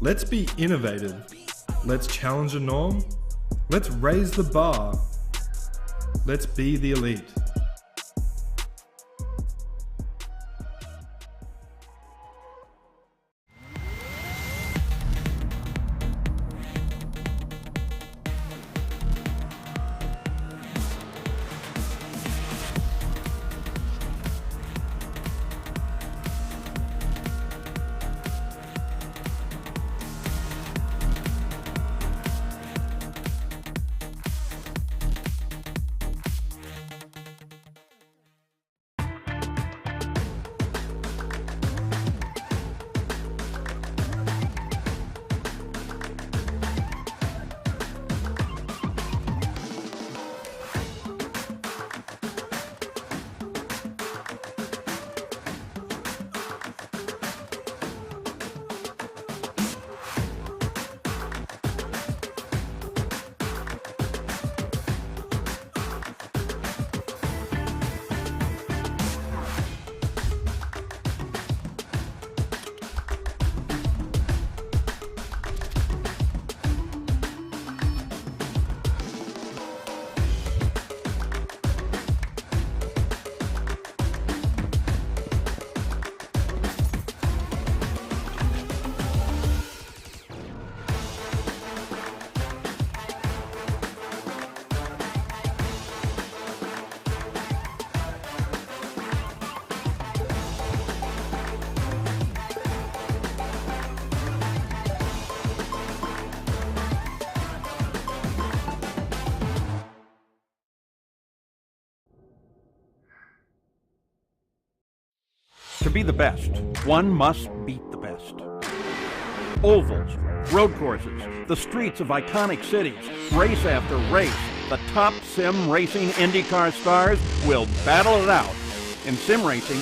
Let's be innovative. Let's challenge a norm. Let's raise the bar. Let's be the elite. To be the best, one must beat the best. Ovals, road courses, the streets of iconic cities, race after race, the top sim racing IndyCar stars will battle it out. In sim racing,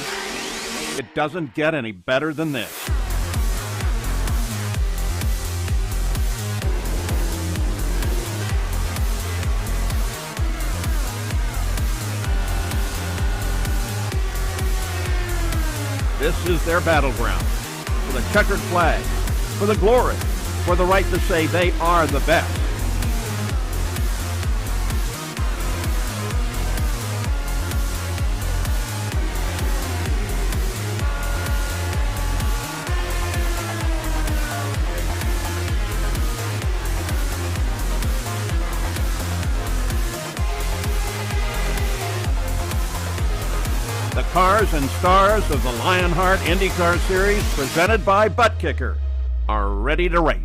it doesn't get any better than this. This is their battleground, for the checkered flag, for the glory, for the right to say they are the best. The cars and stars of the Lionheart IndyCar Series, presented by ButtKicker, are ready to race.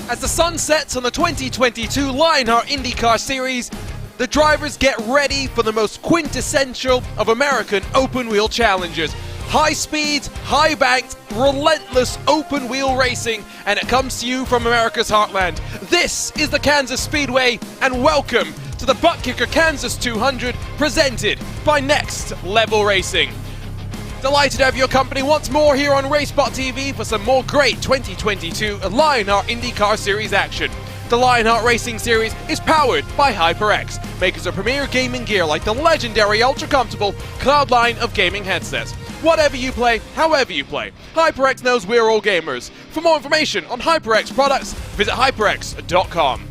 As the sun sets on the 2022 Lionheart IndyCar Series, the drivers get ready for the most quintessential of American open-wheel challenges. High speeds, high banked, relentless open-wheel racing, and it comes to you from America's heartland. This is the Kansas Speedway, and welcome to the ButtKicker Kansas 200, presented by Next Level Racing. Delighted to have your company once more here on RaceSpotTV for some more great 2022 Lionheart IndyCar Series action. The Lionheart Racing Series is powered by HyperX, makers of premier gaming gear like the legendary ultra-comfortable Cloud line of gaming headsets. Whatever you play, however you play, HyperX knows we're all gamers. For more information on HyperX products, visit hyperx.com.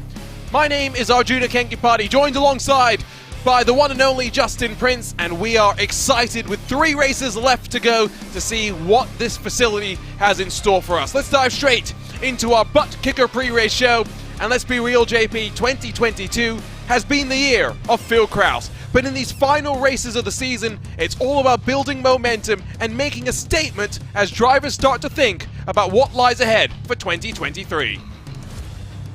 My name is Arjuna Kenkipati, joined alongside by the one and only Justin Prince, and we are excited with 3 races left to go to see what this facility has in store for us. Let's dive straight into our ButtKicker pre-race show, and let's be real, JP, 2022 has been the year of Phil Kraus, but in these final races of the season, it's all about building momentum and making a statement as drivers start to think about what lies ahead for 2023.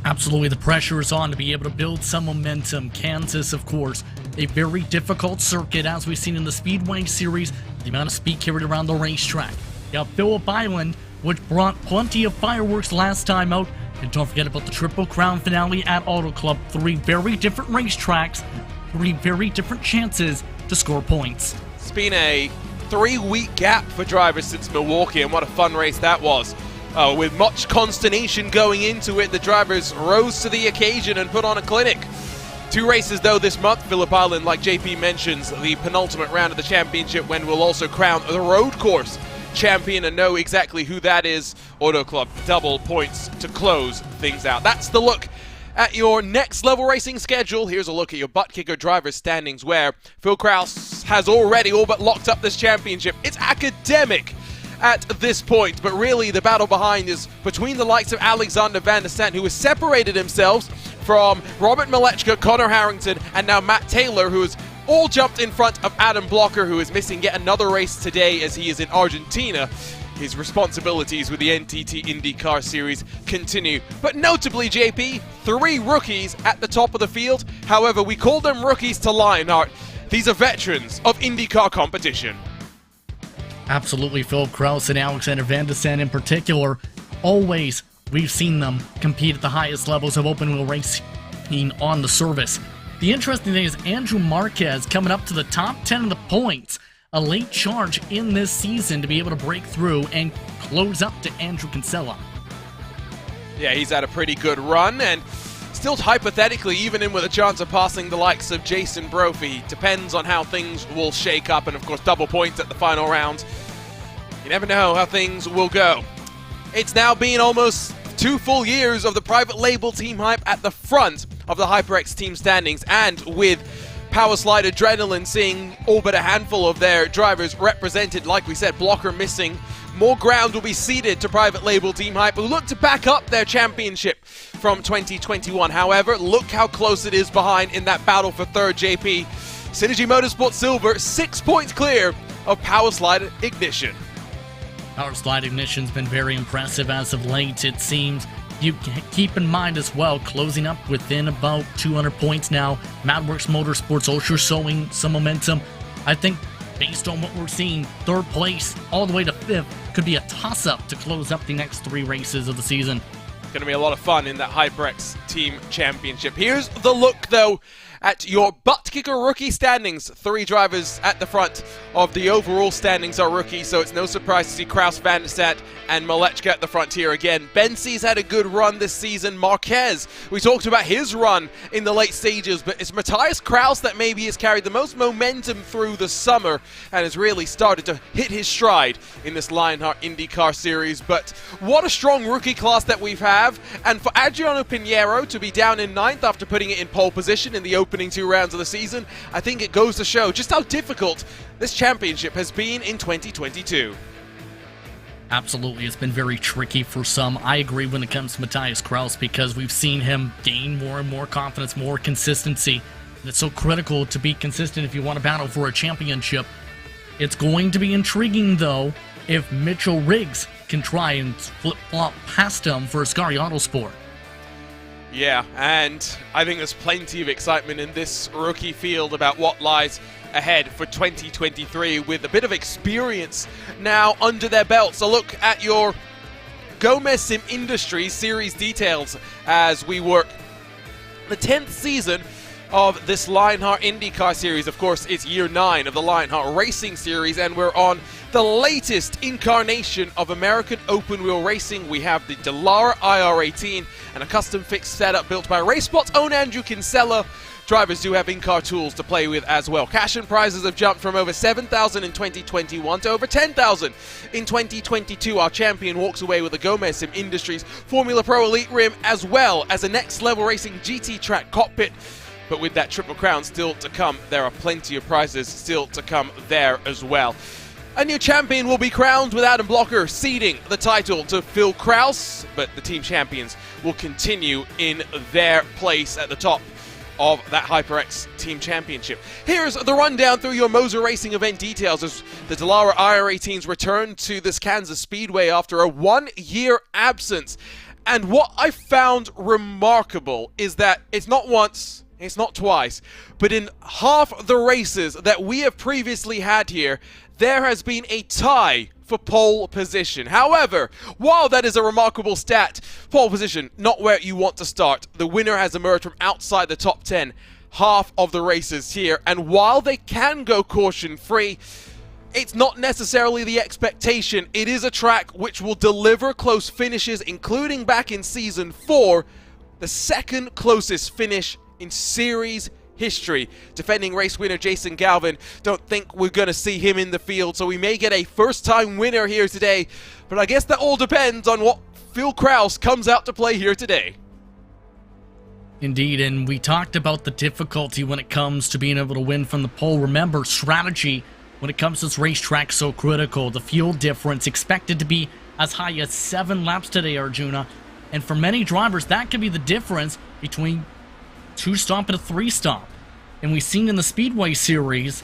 Absolutely, the pressure is on to be able to build some momentum. Kansas, of course, a very difficult circuit, as we've seen in the Speedway Series, the amount of speed carried around the racetrack. You have Phillip Island, which brought plenty of fireworks last time out. And don't forget about the Triple Crown finale at Auto Club. 3 very different racetracks, 3 very different chances to score points. It's been a 3-week gap for drivers since Milwaukee, and what a fun race that was. With much consternation going into it, the drivers rose to the occasion and put on a clinic. 2 races though this month. Phillip Island, like JP mentions, the penultimate round of the championship, when we'll also crown the road course champion and know exactly who that is. Auto Club double points to close things out. That's the look at your next level racing schedule. Here's a look at your ButtKicker drivers standings, where Phil Kraus has already all but locked up this championship. It's academic at this point, but really the battle behind is between the likes of Alexander Van der Stant, who has separated himself from Robert Malechka, Connor Harrington, and now Matt Taylor, who has all jumped in front of Adam Blocker, who is missing yet another race today as he is in Argentina. His responsibilities with the NTT IndyCar Series continue. But notably, JP, 3 rookies at the top of the field. However, we call them rookies to Lionheart. These are veterans of IndyCar competition. Absolutely, Philip Kraus and Alexander Van der Stant in particular. Always, we've seen them compete at the highest levels of open wheel racing on the service. The interesting thing is Andrew Marquez coming up to the top 10 of the points. A late charge in this season to be able to break through and close up to Andrew Kinsella. Yeah, he's had a pretty good run, and still hypothetically even in with a chance of passing the likes of Jason Brophy. Depends on how things will shake up, and of course double points at the final round. You never know how things will go. It's now been almost 2 full years of the private label Team Hype at the front of the HyperX team standings, and with Powerslide Adrenaline seeing all but a handful of their drivers represented. Like we said, Blocker missing. More ground will be ceded to private label Team Hype, who look to back up their championship from 2021. However, look how close it is behind in that battle for third, JP. Synergy Motorsport Silver, 6 points clear of Powerslide Ignition. Powerslide Ignition's been very impressive as of late, it seems. You keep in mind as well, closing up within about 200 points now. Madworks Motorsports also showing some momentum. I think based on what we're seeing, 3rd place all the way to 5th could be a toss-up to close up the next 3 races of the season. It's going to be a lot of fun in that HyperX Team Championship. Here's the look, though, at your ButtKicker rookie standings. 3 drivers at the front of the overall standings are rookies, so it's no surprise to see Kraus, Van der Stant, and Malechka at the front here again. Bensie's had a good run this season. Marquez, we talked about his run in the late stages, but it's Matthias Kraus that maybe has carried the most momentum through the summer and has really started to hit his stride in this Lionheart IndyCar Series. But what a strong rookie class that we have, and for Adriano Pinheiro to be down in 9th after putting it in pole position in the opening 2 rounds of the season, I think it goes to show just how difficult this championship has been in 2022. Absolutely, it's been very tricky for some. I agree when it comes to Matthias Kraus, because we've seen him gain more and more confidence, more consistency. And it's so critical to be consistent if you want to battle for a championship. It's going to be intriguing, though, if Mitchell Riggs can try and flip-flop past him for Ascari Autosport. Yeah, and I think there's plenty of excitement in this rookie field about what lies ahead for 2023 with a bit of experience now under their belts. So look at your Gomez Sim Industries series details as we work the 10th season of this Lionheart IndyCar Series. Of course, it's year 9 of the Lionheart Racing Series, and we're on the latest incarnation of American open wheel racing. We have the Dallara IR18 and a custom fixed setup built by RaceSpot's own Andrew Kinsella. Drivers do have in-car tools to play with as well. Cash and prizes have jumped from over 7,000 in 2021 to over 10,000 in 2022. Our champion walks away with a Gomez Sim Industries Formula Pro Elite Rim, as well as a next level racing GT track cockpit. But with that Triple Crown still to come, there are plenty of prizes still to come there as well. A new champion will be crowned with Adam Blocker ceding the title to Phil Kraus, but the team champions will continue in their place at the top of that HyperX Team Championship. Here's the rundown through your Moser Racing event details as the Dallara IR18s return to this Kansas Speedway after a 1-year absence. And what I found remarkable is that it's not once, it's not twice, but in half the races that we have previously had here, there has been a tie for pole position. However, while that is a remarkable stat, pole position, not where you want to start. The winner has emerged from outside the top 10 half of the races here, and while they can go caution-free, it's not necessarily the expectation. It is a track which will deliver close finishes, including back in Season 4, the second closest finish in series history. Defending race winner Jason Galvin, don't think we're going to see him in the field, so we may get a first-time winner here today, but I guess that all depends on what Phil Krause comes out to play here today. Indeed, and we talked about the difficulty when it comes to being able to win from the pole. Remember, strategy when it comes to this racetrack so critical. The fuel difference expected to be as high as 7 laps today, Arjuna, and for many drivers, that could be the difference between 2-stop and a 3-stop. And we've seen in the Speedway Series,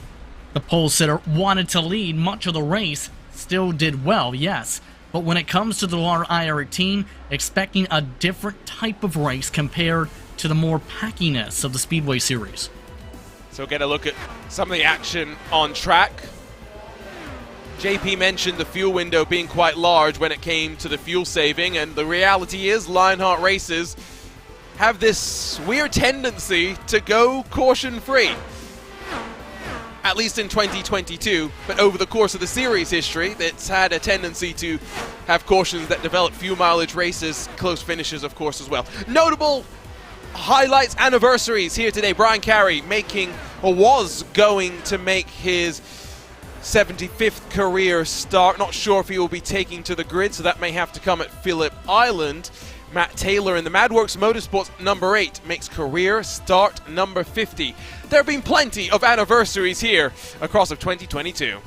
the pole sitter wanted to lead much of the race, still did well, yes. But when it comes to the IR team, expecting a different type of race compared to the more packiness of the Speedway Series. So get a look at some of the action on track. JP mentioned the fuel window being quite large when it came to the fuel saving, and the reality is Lionheart races have this weird tendency to go caution-free. At least in 2022, but over the course of the series history, it's had a tendency to have cautions that develop few mileage races, close finishes of course as well. Notable highlights, anniversaries here today. Brian Carey was going to make his 75th career start. Not sure if he will be taking to the grid, so that may have to come at Phillip Island. Matt Taylor in the MadWorks Motorsports number 8 makes career start number 50. There have been plenty of anniversaries here across of 2022.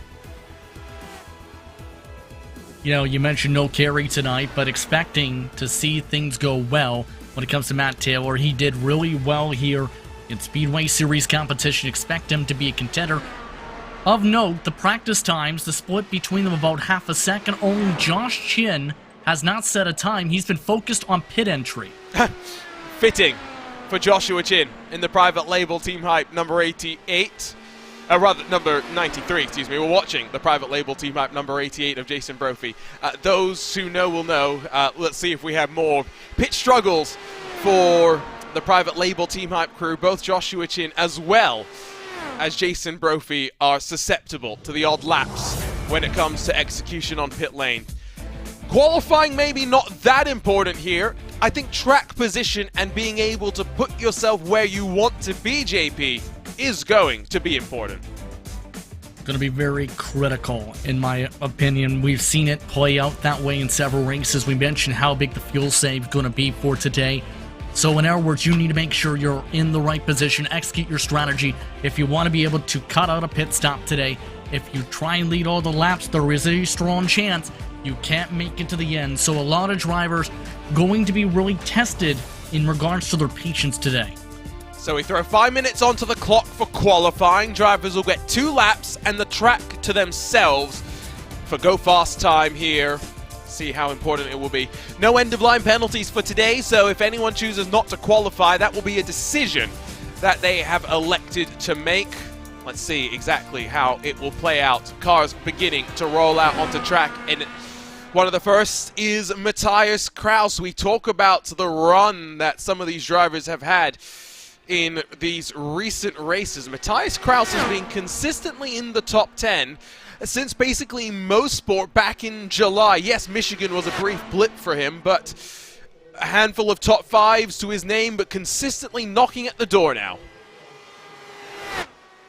You know, you mentioned no Carey tonight, but expecting to see things go well when it comes to Matt Taylor. He did really well here in Speedway Series competition. Expect him to be a contender. Of note, the practice times, the split between them about half a second. Only Josh Chin has not set a time. He's been focused on pit entry. Fitting for Joshua Chin in the private label Team Hype number 88. Number 93, excuse me. We're watching the private label Team Hype number 88 of Jason Brophy. Those who know will know. Let's see if we have more pit struggles for the private label Team Hype crew. Both Joshua Chin as well as Jason Brophy are susceptible to the odd laps when it comes to execution on pit lane. Qualifying maybe not that important here. I think track position and being able to put yourself where you want to be, JP, is going to be important. Going to be very critical, in my opinion. We've seen it play out that way in several races. We mentioned how big the fuel save is going to be for today. So in other words, you need to make sure you're in the right position, execute your strategy. If you want to be able to cut out a pit stop today, if you try and lead all the laps, there is a strong chance you can't make it to the end. So a lot of drivers going to be really tested in regards to their patience today. So we throw 5 minutes onto the clock for qualifying. Drivers will get 2 laps and the track to themselves for go fast time here. See how important it will be. No end-of-line penalties for today, so if anyone chooses not to qualify, that will be a decision that they have elected to make. Let's see exactly how it will play out. Cars beginning to roll out onto track, and one of the first is Matthias Krause. We talk about the run that some of these drivers have had in these recent races. Matthias Krause has been consistently in the top 10 since basically Mosport back in July. Yes, Michigan was a brief blip for him, but a handful of top 5s to his name, but consistently knocking at the door now.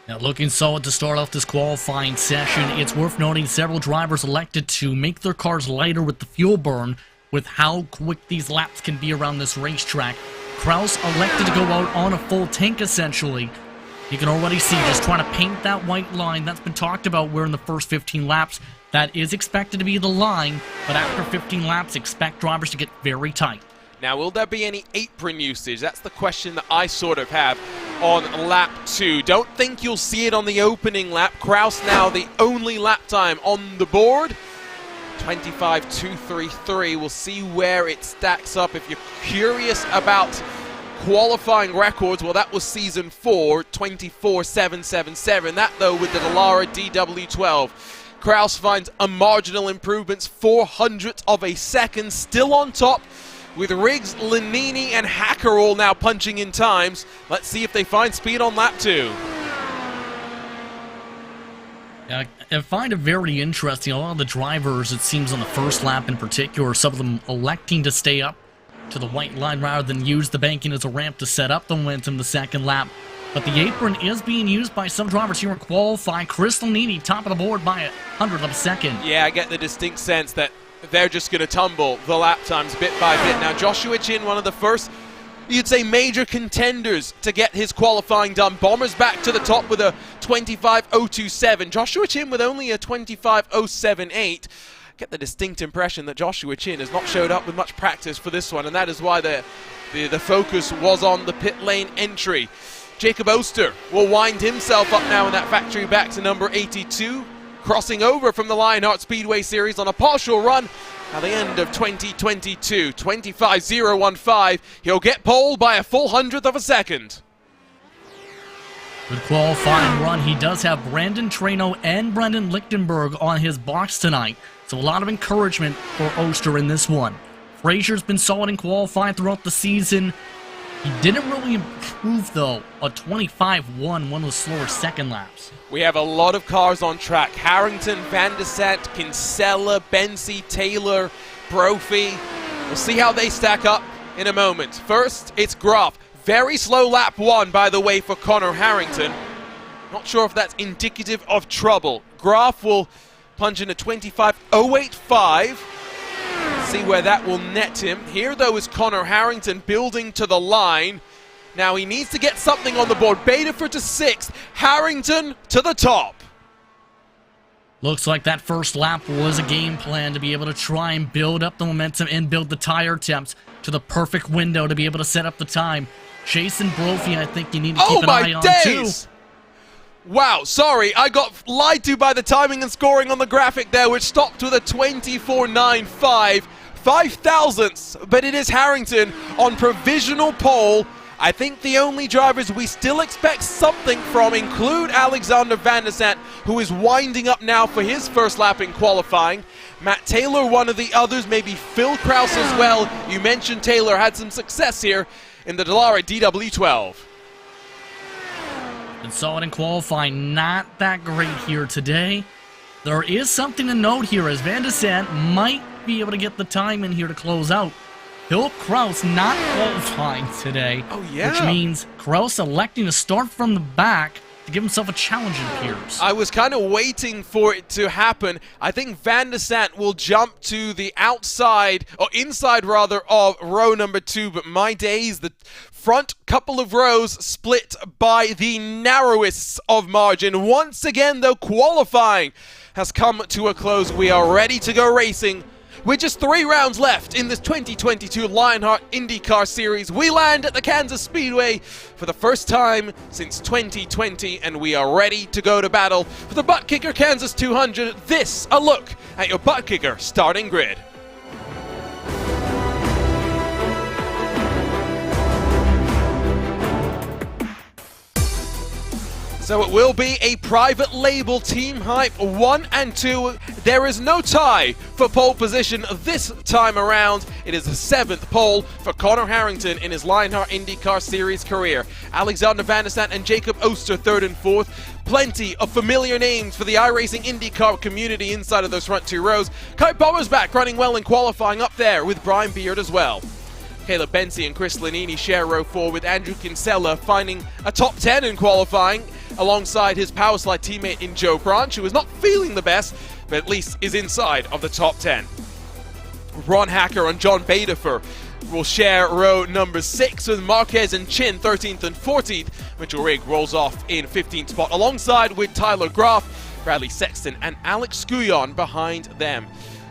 Now, looking solid to start off this qualifying session. It's worth noting several drivers elected to make their cars lighter with the fuel burn, with how quick these laps can be around this racetrack. Krause elected to go out on a full tank, essentially. You can already see just trying to paint that white line that's been talked about. We're in the first 15 laps. That is expected to be the line, but after 15 laps, expect drivers to get very tight. Now, will there be any apron usage? That's the question that I sort of have on lap 2. Don't think you'll see it on the opening lap. Krause now the only lap time on the board. 25.233. We'll see where it stacks up. If you're curious about qualifying records, well, that was season 4, 24.777. That, though, with the Dallara DW12. Kraus finds a marginal improvements, 400th of a second, still on top, with Riggs, Lanini, and Hacker all now punching in times. Let's see if they find speed on lap 2. I find it very interesting. A lot of the drivers, it seems on the first lap in particular, some of them electing to stay up to the white line rather than use the banking as a ramp to set up the momentum the second lap. But the apron is being used by some drivers here in qualifying. Chris Lanini, top of the board by 100th of a second. Yeah, I get the distinct sense that they're just going to tumble the lap times bit by bit. Now, Joshua Chin, one of the first, you'd say, major contenders to get his qualifying done. Bombers back to the top with a 25.027. Joshua Chin with only a 25.078. Get the distinct impression that Joshua Chin has not showed up with much practice for this one, and that is why the focus was on the pit lane entry. Jacob Oster will wind himself up now in that factory back to number 82, crossing over from the Lionheart Speedway Series on a partial run at the end of 2022. 25.015. He'll get pole by a full 100th of a second. Good qualifying run. He does have Brandon Treno and Brendan Lichtenberg on his box tonight, so a lot of encouragement for Oster in this one. Frazier's been solid in qualifying throughout the season. He didn't really improve, though. A 25.1, one of the slower second laps. We have a lot of cars on track. Harrington, Van der Sant, Kinsella, Bensi, Taylor, Brophy. We'll see how they stack up in a moment. First, it's Graf. Very slow lap 1, by the way, for Connor Harrington. Not sure if that's indicative of trouble. Graf will punch in a 25.085. See where that will net him. Here, though, is Connor Harrington building to the line. Now he needs to get something on the board. Badeford to 6th, Harrington to the top. Looks like that first lap was a game plan to be able to try and build up the momentum and build the tire temps to the perfect window to be able to set up the time. Jason Brophy, I think you need to keep an eye on too. Wow, sorry, I got lied to by the timing and scoring on the graphic there, which stopped with a 24.95, 5 thousandths, but it is Harrington on provisional pole. I think the only drivers we still expect something from include Alexander Van der Sant, who is winding up now for his first lap in qualifying. Matt Taylor, one of the others, maybe Phil Kraus as well. You mentioned Taylor had some success here in the Dallara DW12. And solid in qualifying, not that great here today. There is something to note here as Van der Sant might be able to get the time in here to close out. Phil Kraus not qualifying today. Oh, yeah. Which means Kraus electing to start from the back to give himself a challenge, it appears. I was kind of waiting for it to happen. I think Van der Sant will jump to the outside, or inside rather, of row number 2, but my days, the front couple of rows split by the narrowest of margin. Once again, though, qualifying has come to a close. We are ready to go racing. With just 3 rounds left in this 2022 Lionheart IndyCar Series, we land at the Kansas Speedway for the first time since 2020, and we are ready to go to battle for the ButtKicker Kansas 200. This, a look at your ButtKicker starting grid. So it will be a private label team hype 1 and 2. There is no tie for pole position this time around. It is the 7th pole for Connor Harrington in his Lionheart IndyCar Series career. Alexander Van der Sant and Jacob Oster 3rd and 4th. Plenty of familiar names for the iRacing IndyCar community inside of those front 2 rows. Kite Bomber's back running well in qualifying up there with Brian Beard as well. Caleb Bensi and Chris Lanini share row 4 with Andrew Kinsella finding a top 10 in qualifying alongside his Powerslide teammate in Joe Branch, who is not feeling the best, but at least is inside of the top 10. Ron Hacker and John Badeford will share row number 6 with Marquez and Chin 13th and 14th. Mitchell Rigg rolls off in 15th spot alongside with Tyler Graf, Bradley Sexton and Alex Scuyon behind them.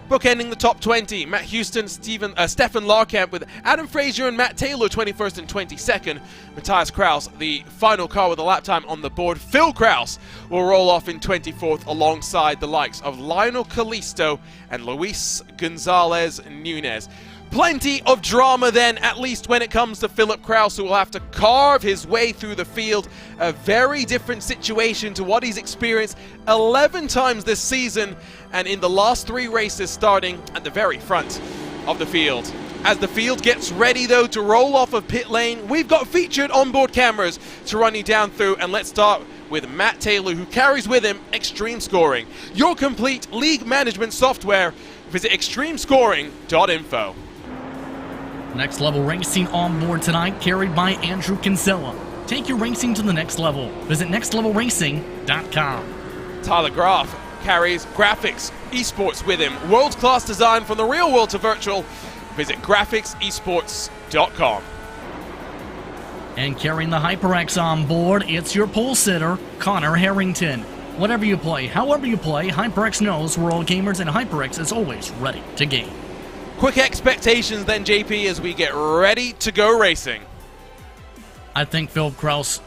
Bookending the top 20, Matt Houston, Stefan Larkamp with Adam Frazier and Matt Taylor 21st and 22nd. Matthias Kraus, the final car with a lap time on the board. Phil Kraus will roll off in 24th alongside the likes of Lionel Calisto and Luis Gonzalez Nunez. Plenty of drama then, at least when it comes to Philip Krause, who will have to carve his way through the field. A very different situation to what he's experienced 11 times this season, and in the last 3 races starting at the very front of the field. As the field gets ready though to roll off of pit lane, we've got featured onboard cameras to run you down through, and let's start with Matt Taylor, who carries with him Extreme Scoring, your complete league management software. Visit extremescoring.info. Next Level Racing on board tonight, carried by Andrew Kinsella. Take your racing to the next level. Visit nextlevelracing.com. Tyler Graf carries graphics esports with him. World-class design from the real world to virtual. Visit graphicsesports.com. And carrying the HyperX on board, it's your pole sitter, Connor Harrington. Whatever you play, however you play, HyperX knows we're all gamers, and HyperX is always ready to game. Quick expectations then, JP, as we get ready to go racing. I think Philip Krause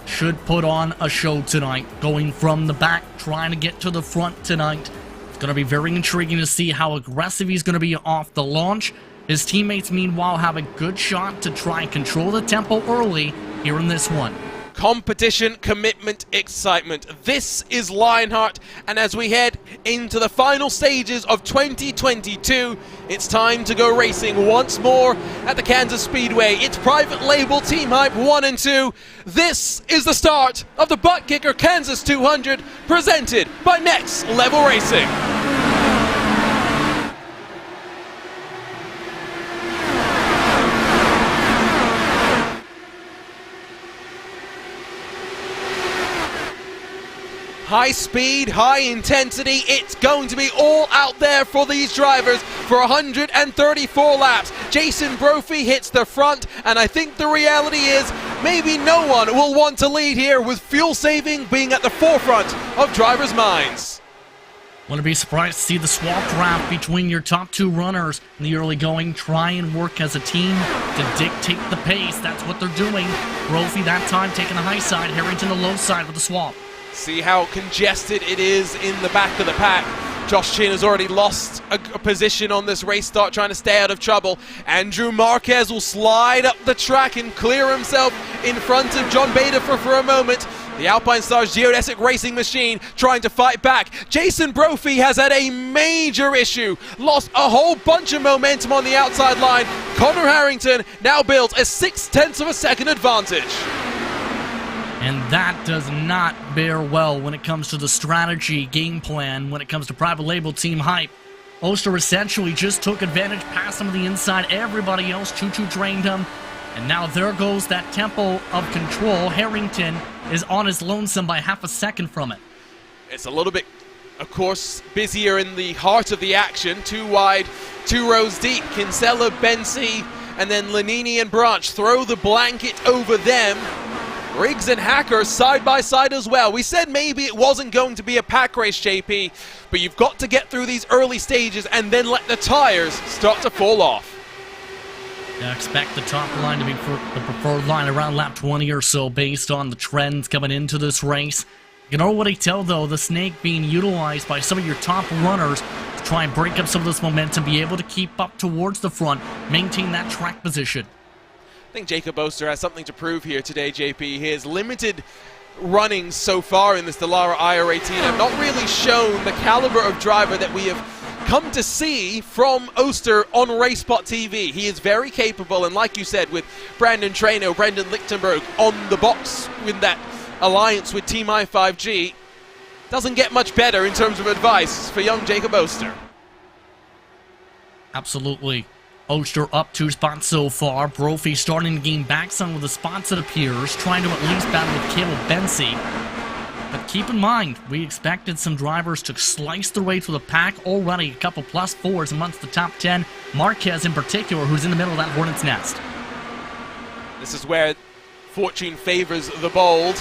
should put on a show tonight, going from the back, trying to get to the front tonight. It's going to be very intriguing to see how aggressive he's going to be off the launch. His teammates, meanwhile, have a good shot to try and control the tempo early here in this one. Competition, commitment, excitement. This is Lionheart, and as we head into the final stages of 2022, it's time to go racing once more at the Kansas Speedway. It's private label Team Hype 1 and 2. This is the start of the ButtKicker Kansas 200, presented by Next Level Racing. High speed, high intensity, it's going to be all out there for these drivers for 134 laps. Jason Brophy hits the front, and I think the reality is maybe no one will want to lead here, with fuel saving being at the forefront of drivers' minds. Wouldn't be surprised to see the swap draft between your top 2 runners in the early going. Try and work as a team to dictate the pace. That's what they're doing. Brophy that time taking the high side, Harrington the low side with the swap. See how congested it is in the back of the pack. Josh Chin has already lost a position on this race start, trying to stay out of trouble. Andrew Marquez will slide up the track and clear himself in front of John Baderfer for a moment. The Alpine Stars geodesic racing machine trying to fight back. Jason Brophy has had a major issue, lost a whole bunch of momentum on the outside line. Connor Harrington now builds a 0.6 of a second advantage. And that does not bear well when it comes to the strategy game plan, when it comes to private label Team Hype. Oster essentially just took advantage, passed him on the inside. Everybody else choo-choo trained him. And now there goes that tempo of control. Harrington is on his lonesome by half a second from it. It's a little bit, of course, busier in the heart of the action. 2 wide, 2 rows deep. Kinsella, Bensi, and then Lanini and Branch throw the blanket over them. Riggs and Hacker side by side as well. We said maybe it wasn't going to be a pack race, JP, but you've got to get through these early stages and then let the tires start to fall off. Yeah, expect the top line to be the preferred line around lap 20 or so based on the trends coming into this race. You can already tell, though, the snake being utilized by some of your top runners to try and break up some of this momentum, be able to keep up towards the front, maintain that track position. I think Jacob Oster has something to prove here today, JP. His limited runnings so far in this Dallara IR18 have not really shown the caliber of driver that we have come to see from Oster on RaceSpotTV. He is very capable, and like you said, with Brandon Traino, Brendan Lichtenberg on the box with that alliance with Team I5G, doesn't get much better in terms of advice for young Jacob Oster. Absolutely. Oster up 2 spots so far. Brophy starting to gain back some of the spots, it appears, trying to at least battle with Caleb Bensi. But keep in mind, we expected some drivers to slice their way through the pack. Already a couple plus 4s amongst the top 10. Marquez in particular, who's in the middle of that hornet's nest. This is where fortune favors the bold.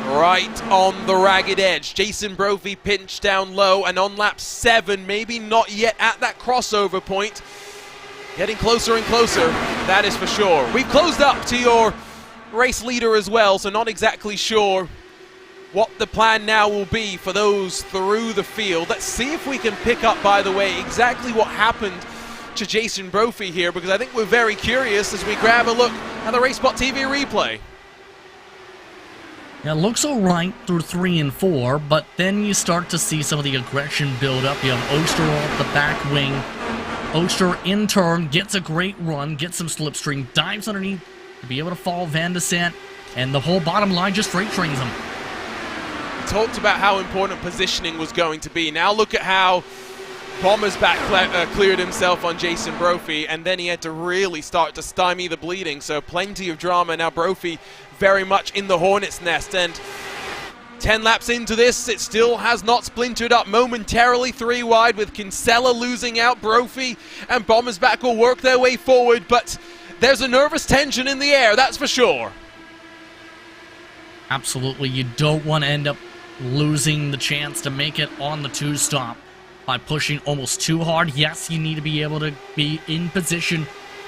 Right on the ragged edge. Jason Brophy pinched down low, and on lap 7, maybe not yet at that crossover point. Getting closer and closer, that is for sure. We've closed up to your race leader as well, so not exactly sure what the plan now will be for those through the field. Let's see if we can pick up, by the way, exactly what happened back to Jason Brophy here because I think we're very curious as we grab a look at the RaceSpotTV replay. Yeah, it looks alright through 3 and 4, but then you start to see some of the aggression build up. You have Oster off the back wing. Oster in turn gets a great run, gets some slipstream, dives underneath to be able to follow Van de Sant, and the whole bottom line just freight trains him. Talked about how important positioning was going to be. Now look at how Bomber's back cleared himself on Jason Brophy, and then he had to really start to stymie the bleeding. So plenty of drama. Now Brophy very much in the hornet's nest, and 10 laps into this, it still has not splintered up momentarily 3 wide with Kinsella losing out. Brophy and Bomber's back will work their way forward, but there's a nervous tension in the air, that's for sure. Absolutely, you don't want to end up losing the chance to make it on the 2-stop by pushing almost too hard. Yes, you need to be able to be in position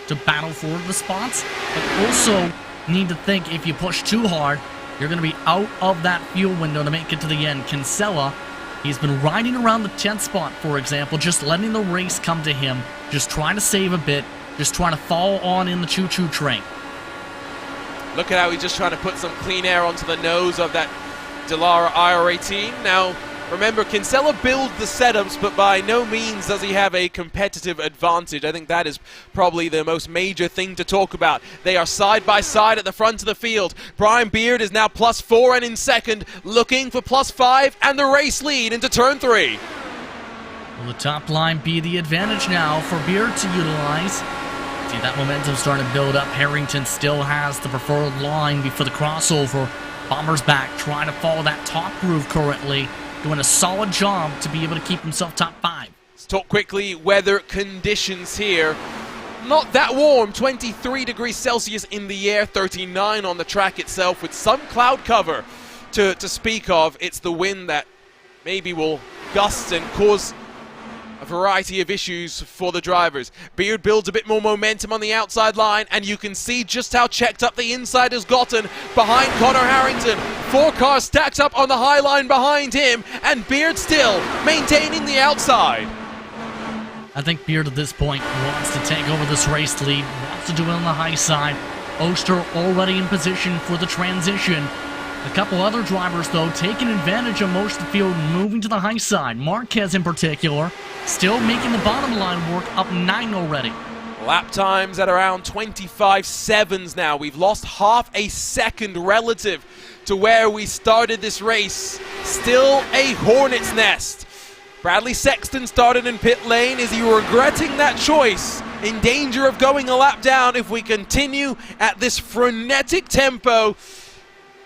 to battle for the spots, but also need to think if you push too hard, you're going to be out of that fuel window to make it to the end. Kinsella, he's been riding around the 10th spot, for example, just letting the race come to him, just trying to save a bit, just trying to fall on in the choo-choo train. Look at how he's just trying to put some clean air onto the nose of that Dallara IR18. Now, remember, Kinsella builds the setups, but by no means does he have a competitive advantage. I think that is probably the most major thing to talk about. They are side by side at the front of the field. Brian Beard is now +4 and in second, looking for +5 and the race lead into turn 3. Will the top line be the advantage now for Beard to utilize? See that momentum starting to build up. Harrington still has the preferred line before the crossover. Bomber's back, trying to follow that top groove currently. Doing a solid job to be able to keep himself top 5. Let's talk quickly weather conditions here. Not that warm, 23 degrees Celsius in the air, 39 on the track itself with some cloud cover to speak of. It's the wind that maybe will gust and cause a variety of issues for the drivers. Beard builds a bit more momentum on the outside line, and you can see just how checked up the inside has gotten behind Connor Harrington. 4 cars stacked up on the high line behind him, and Beard still maintaining the outside. I think Beard at this point wants to take over this race lead, wants to do it on the high side. Oster already in position for the transition. A couple other drivers, though, taking advantage of most of the field, moving to the high side. Marquez in particular, still making the bottom line work, up 9 already. Lap times at around 25.7s now. We've lost half a second relative to where we started this race. Still a hornet's nest. Bradley Sexton started in pit lane. Is he regretting that choice? In danger of going a lap down if we continue at this frenetic tempo.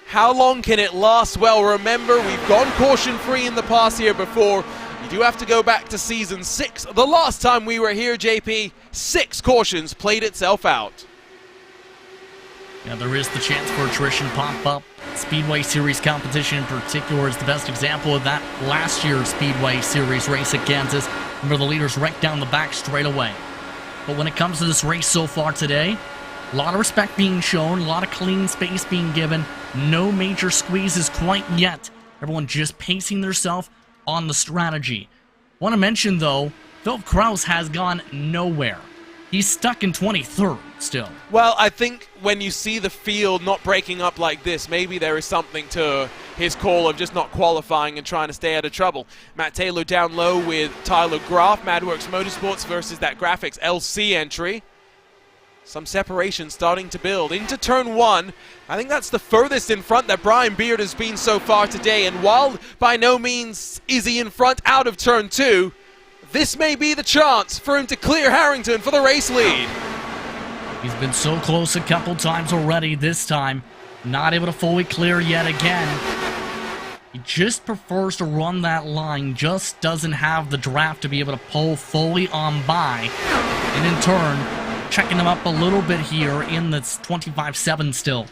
How long can it last? Well, remember, we've gone caution-free in the past here before. You do have to go back to season 6. The last time we were here, JP, 6 cautions played itself out. Yeah, there is the chance for attrition pop-up. Speedway Series competition in particular is the best example of that. Last year's Speedway Series race at Kansas, where the leaders wrecked down the back straight away. But when it comes to this race so far today, a lot of respect being shown, a lot of clean space being given. No major squeezes quite yet. Everyone just pacing themselves on the strategy. Want to mention, though, Philip Kraus has gone nowhere. He's stuck in 23rd still. Well, I think when you see the field not breaking up like this, maybe there is something to his call of just not qualifying and trying to stay out of trouble. Matt Taylor down low with Tyler Graf, Madworks Motorsports versus that Graphics LC entry. Some separation starting to build into turn 1. I think that's the furthest in front that Brian Beard has been so far today. And while by no means is he in front out of turn 2, this may be the chance for him to clear Harrington for the race lead. He's been so close a couple times already. This time, not able to fully clear yet again. He just prefers to run that line, just doesn't have the draft to be able to pull fully on by. And in turn, checking him up a little bit here in this 25.7 still.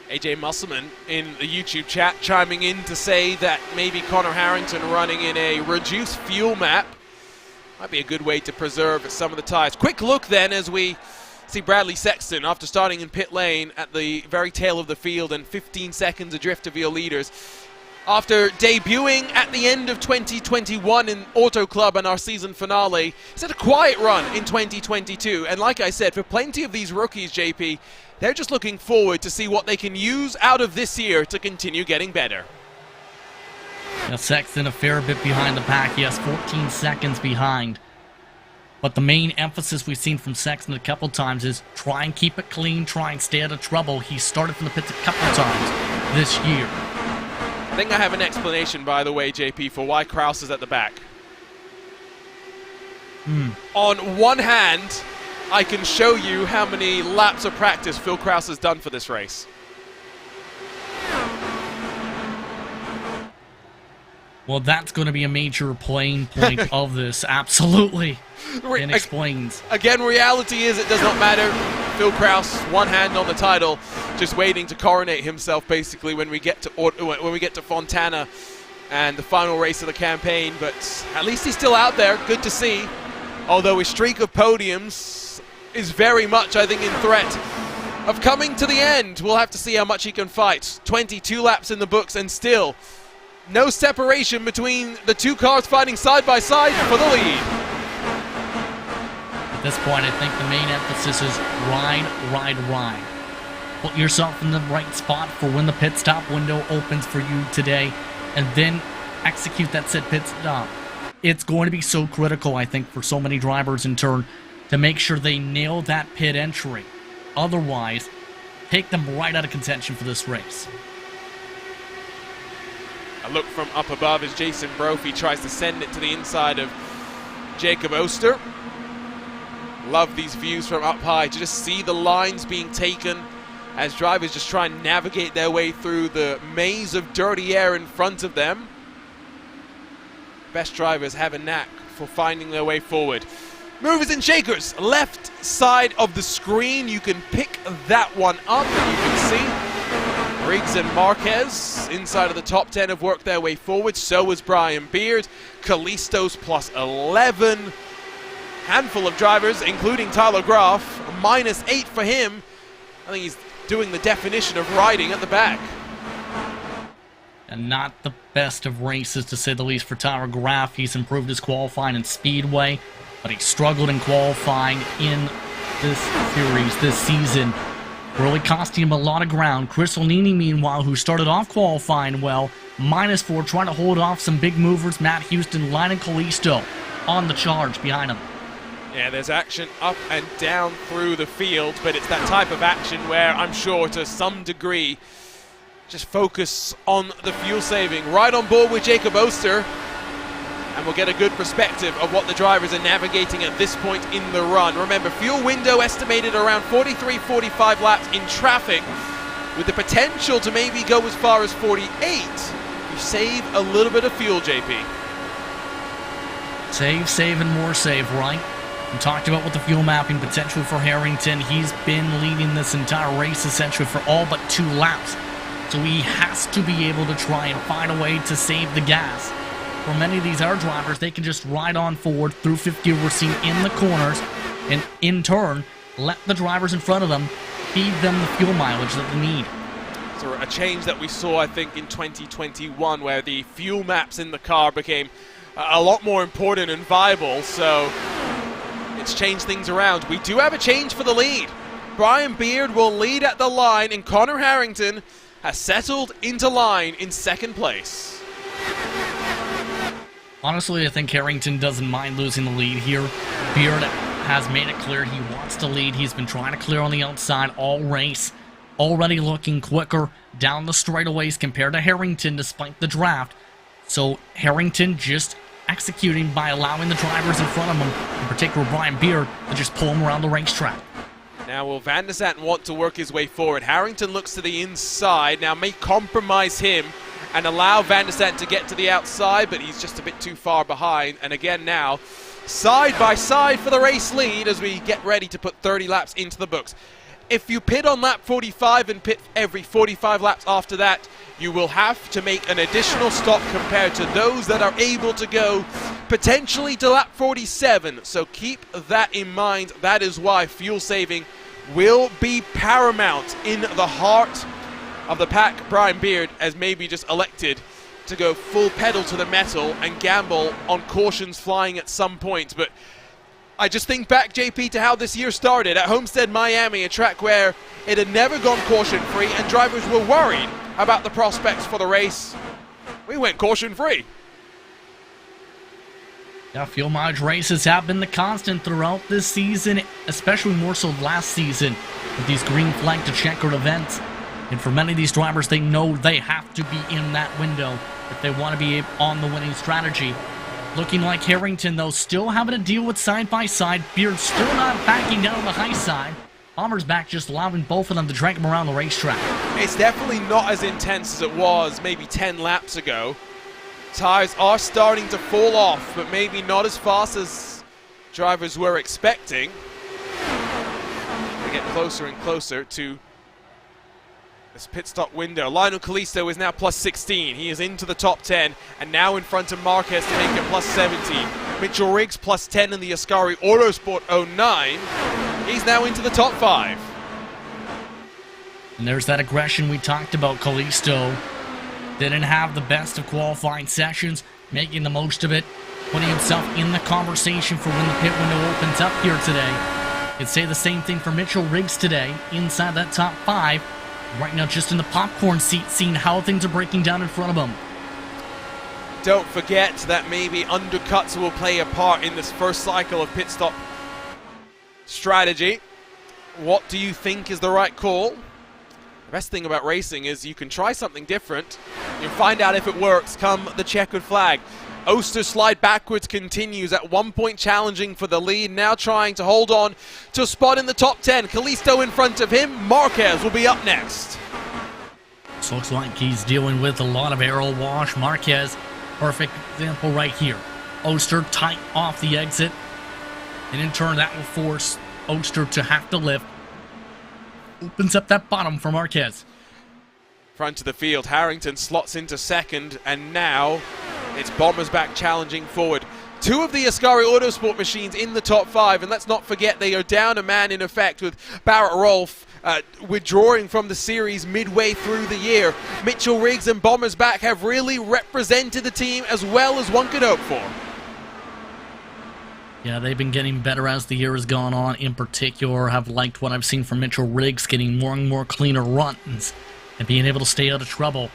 AJ Musselman in the YouTube chat chiming in to say that maybe Connor Harrington running in a reduced fuel map might be a good way to preserve some of the tires. Quick look then as we see Bradley Sexton after starting in pit lane at the very tail of the field and 15 seconds adrift of your leaders. After debuting at the end of 2021 in Auto Club and our season finale, he's had a quiet run in 2022. And like I said, for plenty of these rookies, JP, they're just looking forward to see what they can use out of this year to continue getting better. Now, Sexton a fair bit behind the pack. He has 14 seconds behind. But the main emphasis we've seen from Sexton a couple times is try and keep it clean, try and stay out of trouble. He started from the pits a couple times this year. I think I have an explanation, by the way, JP, for why Kraus is at the back. On one hand, I can show you how many laps of practice Phil Kraus has done for this race. Well, that's going to be a major playing point of this, absolutely. And explains. Again, reality is it does not matter. Phil Kraus, one hand on the title, just waiting to coronate himself basically when we get to Fontana and the final race of the campaign. But at least he's still out there. Good to see. Although his streak of podiums is very much, I think, in threat of coming to the end. We'll have to see how much he can fight. 22 laps in the books and still no separation between the two cars fighting side by side for the lead. At this point, I think the main emphasis is ride, ride, ride. Put yourself in the right spot for when the pit stop window opens for you today, and then execute that said pit stop. It's going to be so critical, I think, for so many drivers in turn to make sure they nail that pit entry. Otherwise, take them right out of contention for this race. A look from up above as Jason Brophy tries to send it to the inside of Jacob Oster. Love these views from up high to just see the lines being taken as drivers just try and navigate their way through the maze of dirty air in front of them. Best drivers have a knack for finding their way forward. Movers and shakers, left side of the screen. You can pick that one up and you can see Briggs and Marquez inside of the top 10 have worked their way forward. So was Brian Beard. Kalisto's plus 11. Handful of drivers, including Tyler Graf, -8 for him. I think he's doing the definition of riding at the back. And not the best of races, to say the least, for Tyler Graf. He's improved his qualifying in Speedway, but he struggled in qualifying in this series, this season. Really costing him a lot of ground. Chris Olnini, meanwhile, who started off qualifying well, -4, trying to hold off some big movers. Matt Houston, Lionel Kalisto on the charge behind him. Yeah, there's action up and down through the field, but it's that type of action where I'm sure to some degree just focus on the fuel saving. Right on board with Jacob Oster, and we'll get a good perspective of what the drivers are navigating at this point in the run. Remember, fuel window estimated around 43-45 laps in traffic, with the potential to maybe go as far as 48. You save a little bit of fuel, JP. Save, and more save, right? We talked about what the fuel mapping potential for Harrington. He's been leading this entire race essentially for all but 2 laps. So he has to be able to try and find a way to save the gas. For many of these other drivers, they can just ride on forward through 50 we're seeing in the corners, and in turn, let the drivers in front of them feed them the fuel mileage that they need. So a change that we saw, I think, in 2021, where the fuel maps in the car became a lot more important and viable, so it's changed things around. We do have a change for the lead. Brian Beard will lead at the line, and Connor Harrington has settled into line in second place. Honestly, I think Harrington doesn't mind losing the lead here. Beard has made it clear he wants to lead. He's been trying to clear on the outside all race. Already looking quicker down the straightaways compared to Harrington despite the draft. So Harrington just executing by allowing the drivers in front of him, in particular Brian Beard, to just pull him around the racetrack. Now will Van der Zandt want to work his way forward? Harrington looks to the inside, now may compromise him and allow Van der Zandt to get to the outside, but he's just a bit too far behind. And again now, side by side for the race lead as we get ready to put 30 laps into the books. If you pit on lap 45 and pit every 45 laps after that, you will have to make an additional stop compared to those that are able to go potentially to lap 47. So keep that in mind. That is why fuel saving will be paramount in the heart of the pack. Brian Beard has maybe just elected to go full pedal to the metal and gamble on cautions flying at some point. But I just think back, JP, to how this year started at Homestead, Miami, a track where it had never gone caution-free and drivers were worried about the prospects for the race. We went caution-free. Yeah, fuel mileage races have been the constant throughout this season, especially more so last season with these green flag to checkered events. And for many of these drivers, they know they have to be in that window if they want to be on the winning strategy. Looking like Harrington, though, still having to deal with side-by-side. Beard still not backing down on the high side. Bomber's back just allowing both of them to drag him around the racetrack. It's definitely not as intense as it was maybe 10 laps ago. Tires are starting to fall off, but maybe not as fast as drivers were expecting. They get closer and closer to this pit stop window. Lionel Kalisto is now plus 16. He is into the top 10 and now in front of Marquez to make it plus 17. Mitchell Riggs plus 10 in the Ascari Autosport 09. He's now into the top 5. And there's that aggression we talked about. Kalisto didn't have the best of qualifying sessions, making the most of it, putting himself in the conversation for when the pit window opens up here today. Could say the same thing for Mitchell Riggs today, inside that top 5. Right now just in the popcorn seat, seeing how things are breaking down in front of him. Don't forget that maybe undercuts will play a part in this first cycle of pit stop strategy. What do you think is the right call? The best thing about racing is you can try something different. You'll find out if it works come the checkered flag. Oster's slide backwards continues, at one point challenging for the lead, now trying to hold on to a spot in the top 10. Kalisto in front of him. Marquez will be up next. So looks like he's dealing with a lot of aero wash. Marquez, perfect example right here. Oster tight off the exit, and in turn that will force Oster to have to lift. Opens up that bottom for Marquez. Front of the field, Harrington slots into second, and now it's Bombers back challenging forward. Two of the Ascari Autosport machines in the top 5, and let's not forget they are down a man in effect with Barrett Rolfe withdrawing from the series midway through the year. Mitchell Riggs and Bombers back have really represented the team as well as one could hope for. Yeah, they've been getting better as the year has gone on. In particular, have liked what I've seen from Mitchell Riggs, getting more and more cleaner runs and being able to stay out of trouble.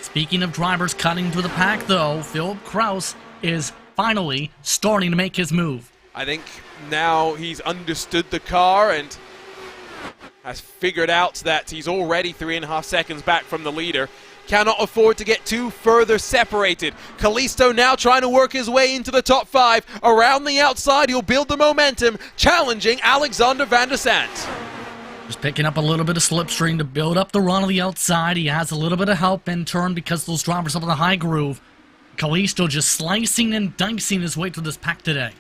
Speaking of drivers cutting through the pack, though, Philip Kraus is finally starting to make his move. I think now he's understood the car and has figured out that he's already 3.5 seconds back from the leader. Cannot afford to get too further separated. Kalisto now trying to work his way into the top 5. Around the outside, he'll build the momentum, challenging Alexander Van der Sant. Just picking up a little bit of slipstream to build up the run on the outside. He has a little bit of help in turn because those drivers up in the high groove. Kalisto just slicing and dicing his way through this pack today.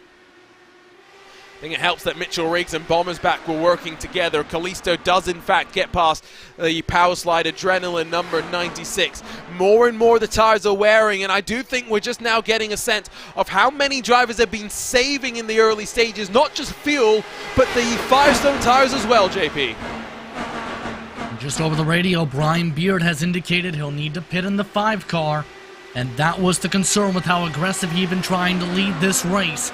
I think it helps that Mitchell Riggs and Bombers back were working together. Kalisto does in fact get past the power slide adrenaline number 96. More and more the tires are wearing, and I do think we're just now getting a sense of how many drivers have been saving in the early stages, not just fuel, but the Firestone tires as well, JP. Just over the radio, Brian Beard has indicated he'll need to pit in the 5 car, and that was the concern with how aggressive he'd been trying to lead this race.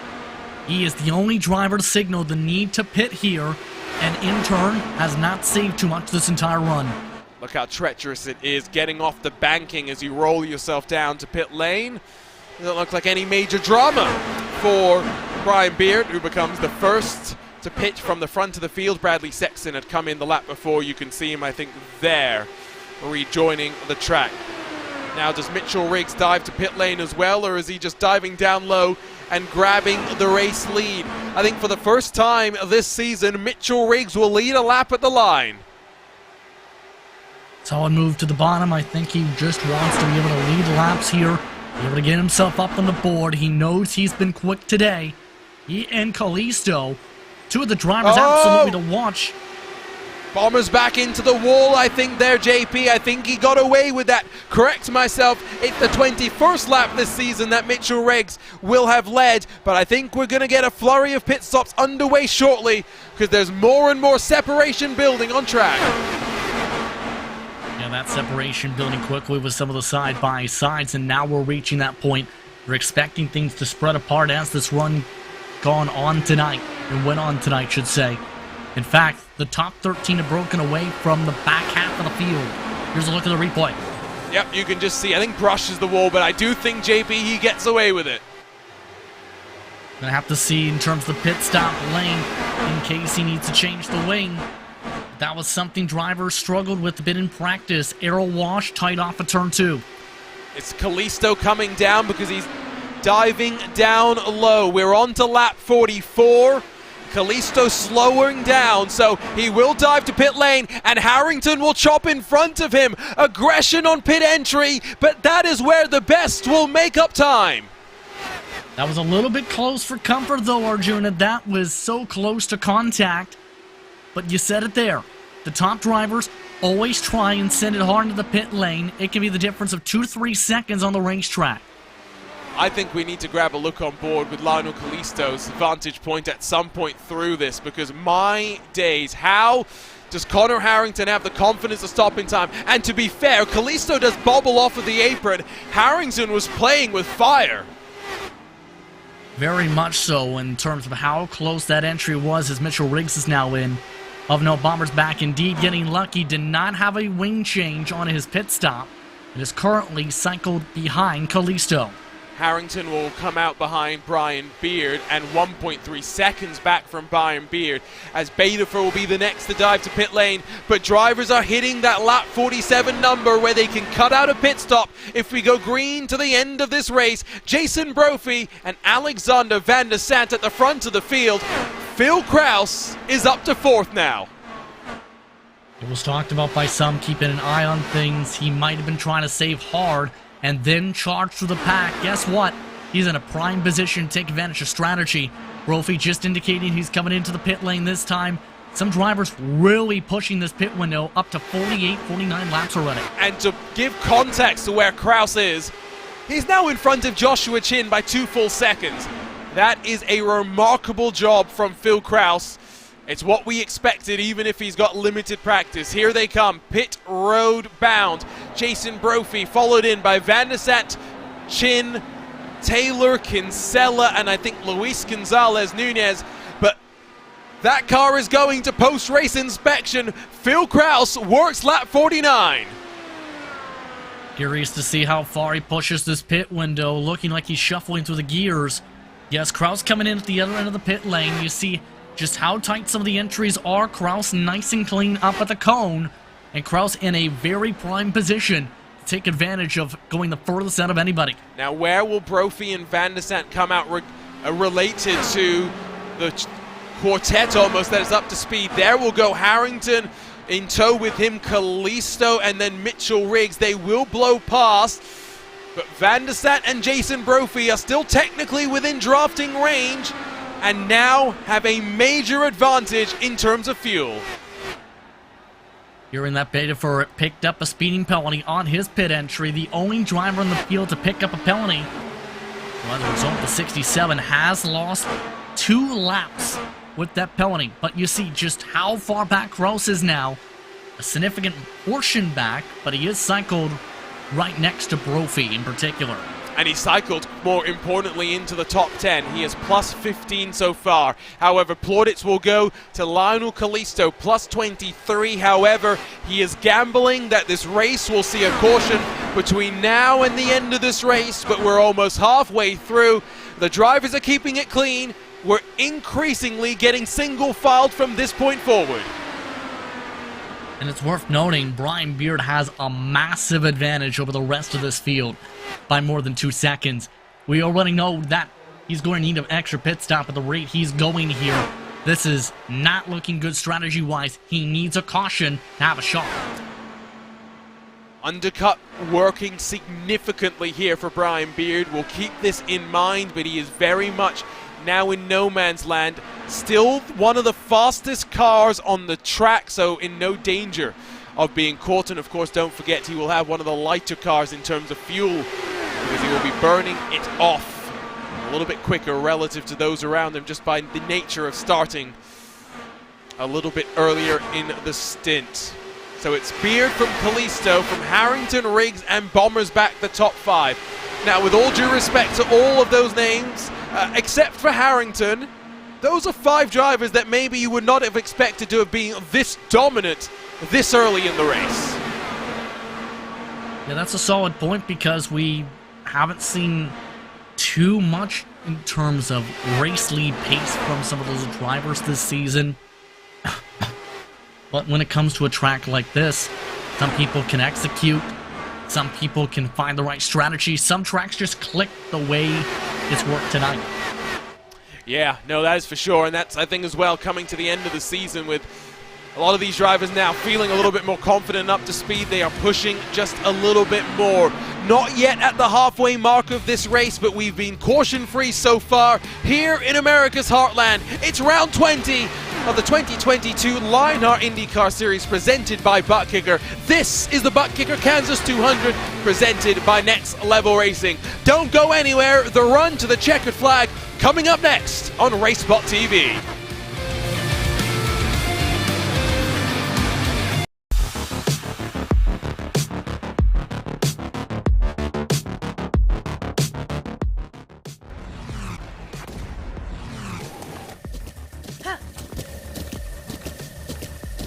He is the only driver to signal the need to pit here, and in turn has not saved too much this entire run. Look how treacherous it is getting off the banking as you roll yourself down to pit lane. Doesn't look like any major drama for Brian Beard, who becomes the first to pit from the front of the field. Bradley Sexton had come in the lap before. You can see him, I think, there, rejoining the track. Now, does Mitchell Riggs dive to pit lane as well, or is he just diving down low and grabbing the race lead? I think for the first time this season, Mitchell Riggs will lead a lap at the line. Solid move to the bottom. I think he just wants to be able to lead laps here, be able to get himself up on the board. He knows he's been quick today. He and Kalisto, two of the drivers absolutely to watch. Bombers back into the wall, I think there, JP. I think he got away with that. Correct myself, it's the 21st lap this season that Mitchell Riggs will have led, but I think we're going to get a flurry of pit stops underway shortly because there's more and more separation building on track. Yeah, that separation building quickly with some of the side-by-sides, and now we're reaching that point. We're expecting things to spread apart as this run gone on tonight, and went on tonight, should say. In fact, the top 13 have broken away from the back half of the field. Here's a look at the replay. Yep, you can just see, I think brushes the wall, but I do think JP, he gets away with it. Gonna have to see in terms of the pit stop lane in case he needs to change the wing. That was something drivers struggled with a bit in practice. Aero wash tight off of turn 2. It's Kalisto coming down because he's diving down low. We're on to lap 44. Kalisto slowing down, so he will dive to pit lane, and Harrington will chop in front of him. Aggression on pit entry, but that is where the best will make up time. That was a little bit close for comfort, though, Arjuna. That was so close to contact. But you said it there. The top drivers always try and send it hard into the pit lane. It can be the difference of 2 to 3 seconds on the racetrack. I think we need to grab a look on board with Lionel Kalisto's vantage point at some point through this, because my days, how does Connor Harrington have the confidence to stop in time? And to be fair, Kalisto does bobble off of the apron. Harrington was playing with fire. Very much so in terms of how close that entry was, as Mitchell Riggs is now in. Of no, Bomber's back indeed, getting lucky. Did not have a wing change on his pit stop. It is currently cycled behind Kalisto. Harrington will come out behind Brian Beard, and 1.3 seconds back from Brian Beard, as Betafer will be the next to dive to pit lane. But drivers are hitting that lap 47 number where they can cut out a pit stop if we go green to the end of this race. Jason Brophy and Alexander Van der Sant at the front of the field. Phil Kraus is up to 4th now. It was talked about by some, keeping an eye on things. He might have been trying to save hard and then charge through the pack. Guess what? He's in a prime position to take advantage of strategy. Brophy just indicating he's coming into the pit lane this time. Some drivers really pushing this pit window up to 48, 49 laps already. And to give context to where Kraus is, he's now in front of Joshua Chin by 2 full seconds. That is a remarkable job from Phil Kraus. It's what we expected, even if he's got limited practice. Here they come, pit road bound. Jason Brophy followed in by Van der Sant, Chin, Taylor, Kinsella, and I think Luis Gonzalez Nunez. But that car is going to post-race inspection. Phil Kraus works lap 49. Curious to see how far he pushes this pit window, looking like he's shuffling through the gears. Yes, Kraus coming in at the other end of the pit lane. You see just how tight some of the entries are. Kraus nice and clean up at the cone, and Kraus in a very prime position to take advantage of going the furthest out of anybody. Now, where will Brophy and Van der Sant come out related to the quartet almost that is up to speed? There will go Harrington in tow with him, Kalisto, and then Mitchell Riggs. They will blow past, but Van der Sant and Jason Brophy are still technically within drafting range, and now have a major advantage in terms of fuel. Hearing that Betafer picked up a speeding penalty on his pit entry, the only driver in the field to pick up a penalty. Well, as a result, the 67 has lost 2 laps with that penalty. But you see just how far back Kraus is now. A significant portion back, but he is cycled right next to Brophy in particular. And he cycled, more importantly, into the top 10. He is plus 15 so far. However, plaudits will go to Lionel Kalisto, plus 23. However, he is gambling that this race will see a caution between now and the end of this race, but we're almost halfway through. The drivers are keeping it clean. We're increasingly getting single-filed from this point forward. And it's worth noting, Brian Beard has a massive advantage over the rest of this field by more than 2 seconds. We already know that he's going to need an extra pit stop at the rate he's going here. This is not looking good strategy-wise. He needs a caution to have a shot. Undercut working significantly here for Brian Beard. We'll keep this in mind, but he is very much now in no man's land. Still one of the fastest cars on the track, so in no danger of being caught. And of course, don't forget, he will have one of the lighter cars in terms of fuel, because he will be burning it off a little bit quicker relative to those around him, just by the nature of starting a little bit earlier in the stint. So it's Beard from Callisto, from Harrington, Riggs, and Bombers back the top 5. Now, with all due respect to all of those names, except for Harrington, those are 5 drivers that maybe you would not have expected to have been this dominant this early in the race. Yeah, that's a solid point because we haven't seen too much in terms of race lead pace from some of those drivers this season. But when it comes to a track like this, some people can execute, some people can find the right strategy, some tracks just click the way it's worked tonight. Yeah, no, that is for sure, and that's, I think, as well, coming to the end of the season with a lot of these drivers now feeling a little bit more confident, up to speed. They are pushing just a little bit more. Not yet at the halfway mark of this race, but we've been caution-free so far here in America's Heartland. It's round 20 of the 2022 Lionheart IndyCar Series presented by ButtKicker. This is the ButtKicker Kansas 200 presented by Next Level Racing. Don't go anywhere. The run to the checkered flag coming up next on RaceSpotTV.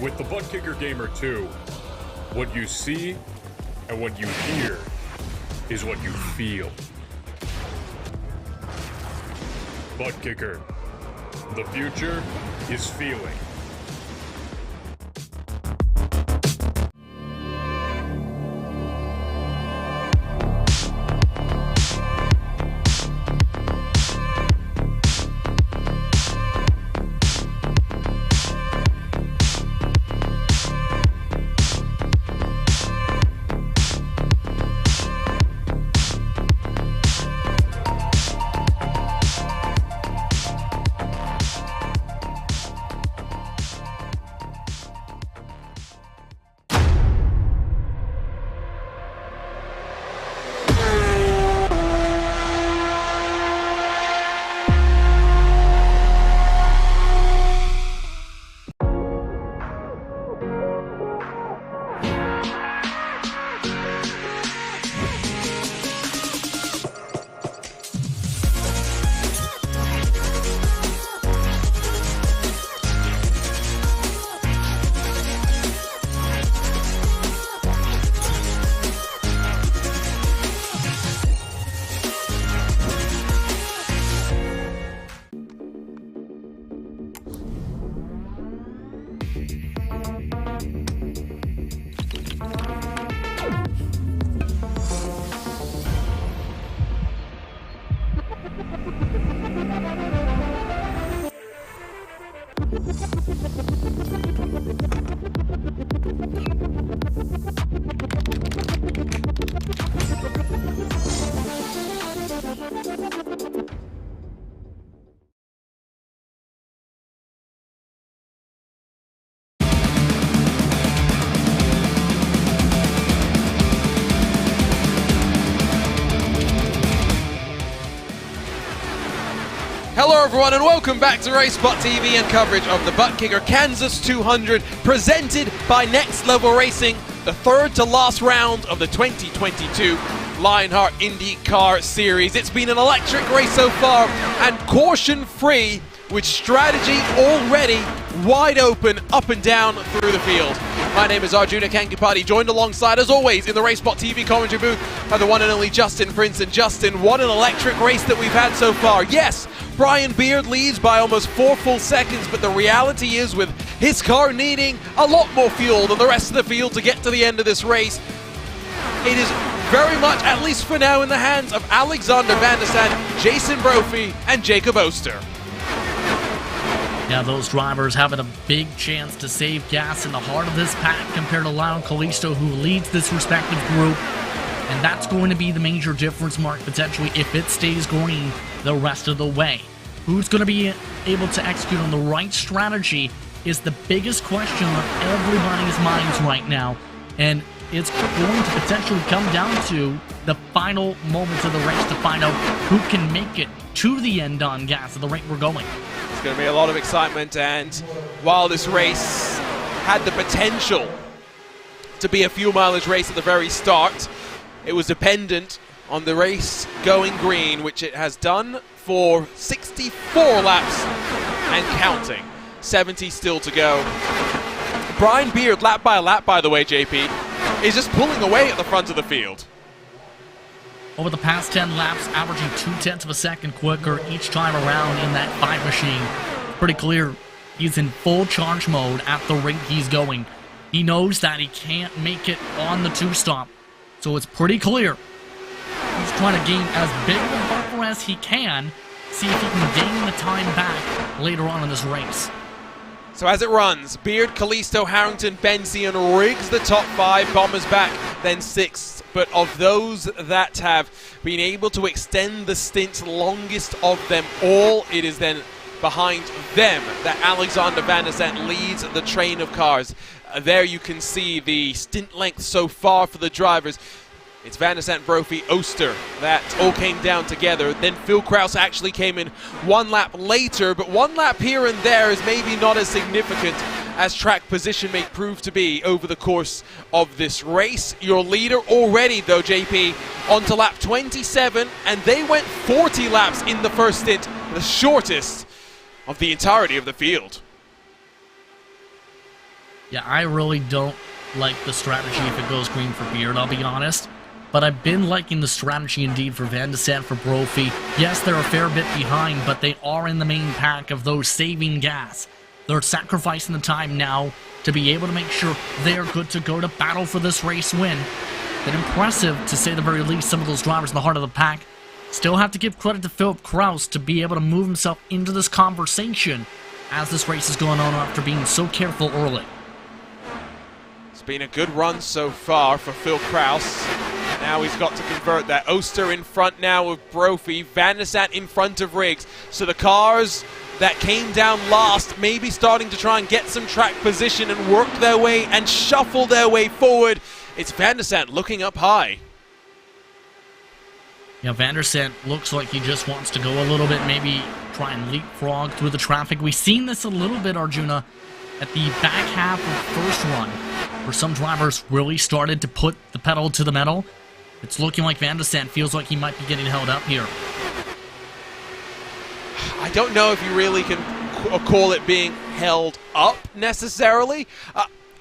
With the ButtKicker Gamer 2, what you see and what you hear is what you feel. ButtKicker, the future is feeling. Hello everyone and welcome back to RaceSpotTV and coverage of the ButtKicker Kansas 200 presented by Next Level Racing, the third to last round of the 2022 Lionheart IndyCar Series. It's been an electric race so far and caution-free with strategy already wide open up and down through the field. My name is Arjuna Kankipati, joined alongside, as always, in the RaceSpotTV commentary booth by the one and only Justin Prince. And Justin, what an electric race that we've had so far. Yes, Brian Beard leads by almost 4 full seconds, but the reality is with his car needing a lot more fuel than the rest of the field to get to the end of this race, it is very much, at least for now, in the hands of Alexander Van der Sande, Jason Brophy, and Jacob Oster. Yeah, those drivers having a big chance to save gas in the heart of this pack compared to Lionel Callisto, who leads this respective group. And that's going to be the major difference mark, potentially, if it stays green the rest of the way. Who's going to be able to execute on the right strategy is the biggest question on everybody's minds right now. And it's going to potentially come down to the final moments of the race to find out who can make it to the end on gas at the rate we're going. It's going to be a lot of excitement, and while this race had the potential to be a fuel mileage race at the very start. It was dependent on the race going green, which it has done for 64 laps and counting. 70 still to go. Brian Beard, lap by lap, by the way, JP, is just pulling away at the front of the field. Over the past 10 laps, averaging 0.2 of a second quicker each time around in that 5 machine. Pretty clear he's in full charge mode at the rate he's going. He knows that he can't make it on the 2-stop. So it's pretty clear he's trying to gain as big of a buffer as he can, see if he can gain the time back later on in this race. So as it runs, Beard, Callisto, Harrington, Benzie, and Riggs, the top 5, Bombers back, then 6th. But of those that have been able to extend the stint, longest of them all, it is then behind them that Alexander Van der Zandt leads the train of cars. There you can see the stint length so far for the drivers. It's Van der Zandt, Brophy, Oster that all came down together. Then Phil Krause actually came in 1 lap later, but 1 lap here and there is maybe not as significant as track position may prove to be over the course of this race. Your leader already, though, JP, on to lap 27, and they went 40 laps in the first stint, the shortest of the entirety of the field. Yeah, I really don't like the strategy if it goes green for Beard, I'll be honest. But I've been liking the strategy indeed for Van der Zandt, for Brophy. Yes, they're a fair bit behind, but they are in the main pack of those saving gas. They're sacrificing the time now to be able to make sure they're good to go to battle for this race win. Been impressive, to say the very least, some of those drivers in the heart of the pack. Still have to give credit to Philip Krause to be able to move himself into this conversation as this race is going on after being so careful early. It's been a good run so far for Phil Krause. Now he's got to convert that. Oster in front now of Brophy. Van der Zandt in front of Riggs. So the cars that came down last maybe starting to try and get some track position and work their way and shuffle their way forward. It's Van der Zandt looking up high. Yeah, Van der Zandt looks like he just wants to go a little bit, maybe try and leapfrog through the traffic. We've seen this a little bit, Arjuna, at the back half of the first run, where some drivers really started to put the pedal to the metal. It's looking like Van der Zandt feels like he might be getting held up here. I don't know if you really can call it being held up necessarily,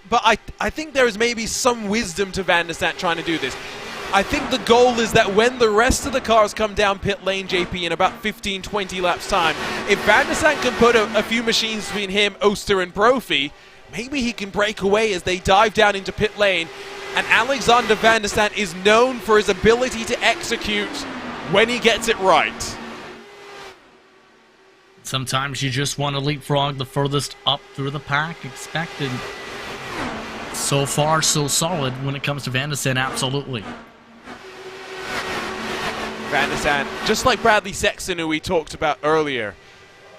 but I think there is maybe some wisdom to Van der Zandt trying to do this. I think the goal is that when the rest of the cars come down pit lane, JP, in about 15-20 laps time, if Van der Zandt can put a few machines between him, Oster, and Brophy, maybe he can break away as they dive down into pit lane. And Alexander Van der Zandt is known for his ability to execute when he gets it right. Sometimes you just want to leapfrog the furthest up through the pack expected. So far, so solid when it comes to Van der Zandt, absolutely. Van der Zandt, just like Bradley Sexton, who we talked about earlier,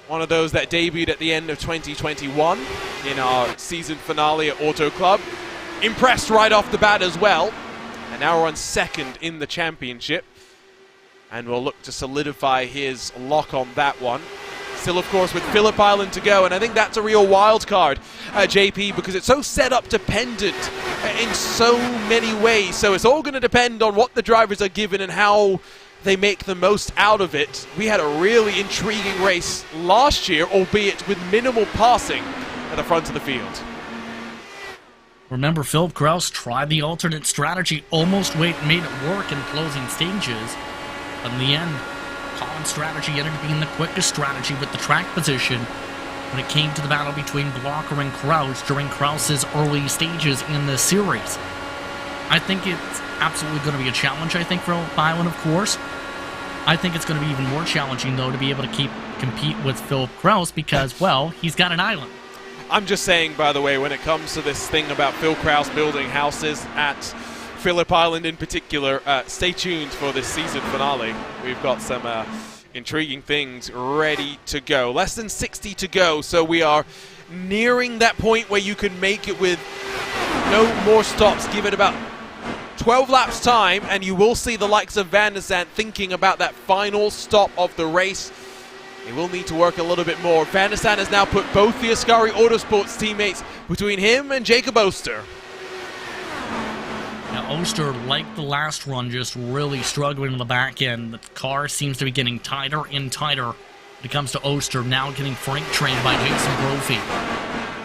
one of those that debuted at the end of 2021 in our season finale at Auto Club. Impressed right off the bat as well, and now we're on 2nd in the championship, and we'll look to solidify his lock on that one. Still, of course, with Phillip Island to go, and I think that's a real wild card, JP, because it's so set up dependent in so many ways. So it's all going to depend on what the drivers are given and how they make the most out of it. We had a really intriguing race last year, albeit with minimal passing at the front of the field. Remember, Philip Krause tried the alternate strategy, almost made it work in closing stages. But in the end, Colin's strategy ended up being the quickest strategy with the track position when it came to the battle between Blocker and Krause during Krause's early stages in this series. I think it's absolutely going to be a challenge, I think, for Island, of course. I think it's going to be even more challenging, though, to be able to compete with Philip Krause because, well, he's got an island. I'm just saying, by the way, when it comes to this thing about Phil Krause building houses at Phillip Island in particular, stay tuned for this season finale. We've got some intriguing things ready to go. Less than 60 to go, so we are nearing that point where you can make it with no more stops. Give it about 12 laps time, and you will see the likes of Van der Zandt thinking about that final stop of the race. He will need to work a little bit more. Van der Zandt has now put both the Ascari Autosports teammates between him and Jacob Oster. Oster, like the last run, just really struggling in the back end. The car seems to be getting tighter and tighter when it comes to Oster, now getting freight trained by Jason Brophy.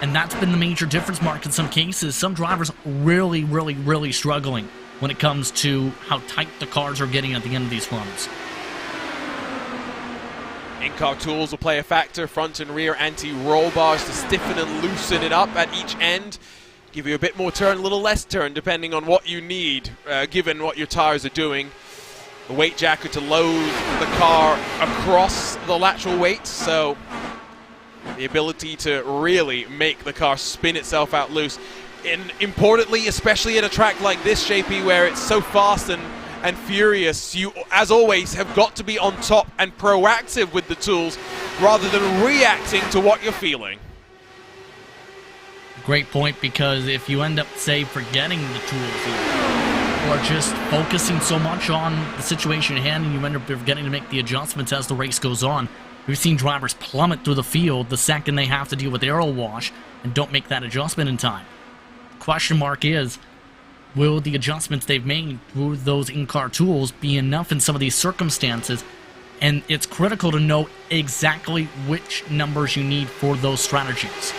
And that's been the major difference, Mark, in some cases. Some drivers really struggling when it comes to how tight the cars are getting at the end of these runs. In-car tools will play a factor, front and rear anti-roll bars to stiffen and loosen it up at each end. Give you a bit more turn, a little less turn, depending on what you need, given what your tires are doing. The weight jacker to load the car across the lateral weight, so the ability to really make the car spin itself out loose. And importantly, especially at a track like this, JP, where it's so fast and furious, you, as always, have got to be on top and proactive with the tools rather than reacting to what you're feeling. Great point, because if you end up, say, forgetting the tools or just focusing so much on the situation at hand and you end up forgetting to make the adjustments as the race goes on, we've seen drivers plummet through the field the second they have to deal with aero wash and don't make that adjustment in time. The question mark is, will the adjustments they've made through those in-car tools be enough in some of these circumstances? And it's critical to know exactly which numbers you need for those strategies.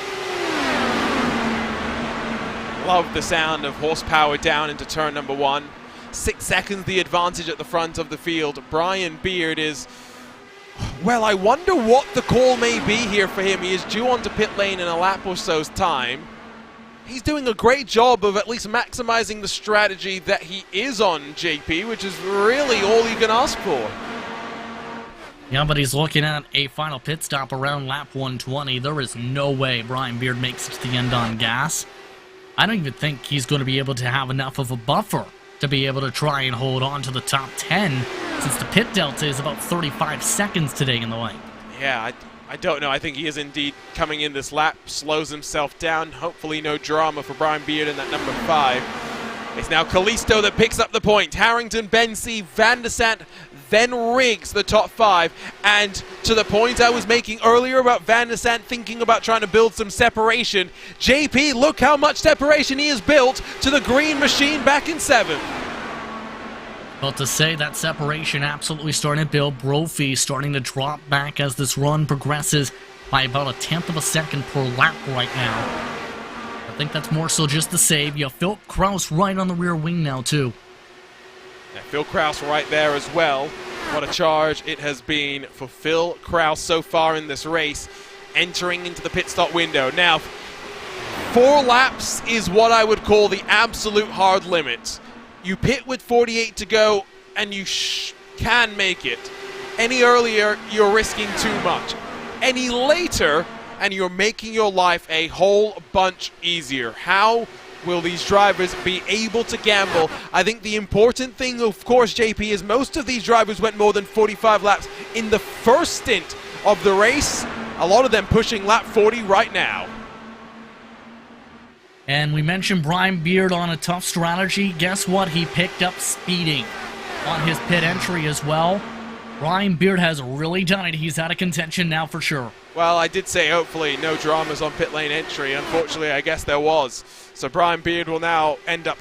Love the sound of horsepower down into turn number 1. 6 seconds the advantage at the front of the field. Brian Beard is, well, I wonder what the call may be here for him. He is due onto pit lane in a lap or so's time. He's doing a great job of at least maximizing the strategy that he is on, JP, which is really all you can ask for. Yeah, but he's looking at a final pit stop around lap 120. There is no way Brian Beard makes it to the end on gas. I don't even think he's going to be able to have enough of a buffer to be able to try and hold on to the top 10, since the pit delta is about 35 seconds today in the lane. Yeah, I don't know. I think he is indeed coming in this lap, slows himself down. Hopefully no drama for Brian Beard in that number 5. It's now Callisto that picks up the point. Harrington, Bensi, Van der Sant, then Riggs, the top 5. And to the point I was making earlier about Van der Sant thinking about trying to build some separation, JP, look how much separation he has built to the green machine back in 7th. Well, to say that separation absolutely starting to build. Brophy starting to drop back as this run progresses by about 1/10 of a second per lap right now. I think that's more so just the save. You have Phil Kraus right on the rear wing now, too. Yeah, Phil Kraus right there as well. What a charge it has been for Phil Kraus so far in this race, entering into the pit stop window. Now, 4 laps is what I would call the absolute hard limit. You pit with 48 to go, and you can make it. Any earlier, you're risking too much. Any later, and you're making your life a whole bunch easier. How will these drivers be able to gamble? I think the important thing, of course, JP, is most of these drivers went more than 45 laps in the first stint of the race. A lot of them pushing lap 40 right now. And we mentioned Brian Beard on a tough strategy. Guess what? He picked up speeding on his pit entry as well. Brian Beard has really done it. He's out of contention now for sure. Well, I did say hopefully no dramas on pit lane entry. Unfortunately, I guess there was. So Brian Beard will now end up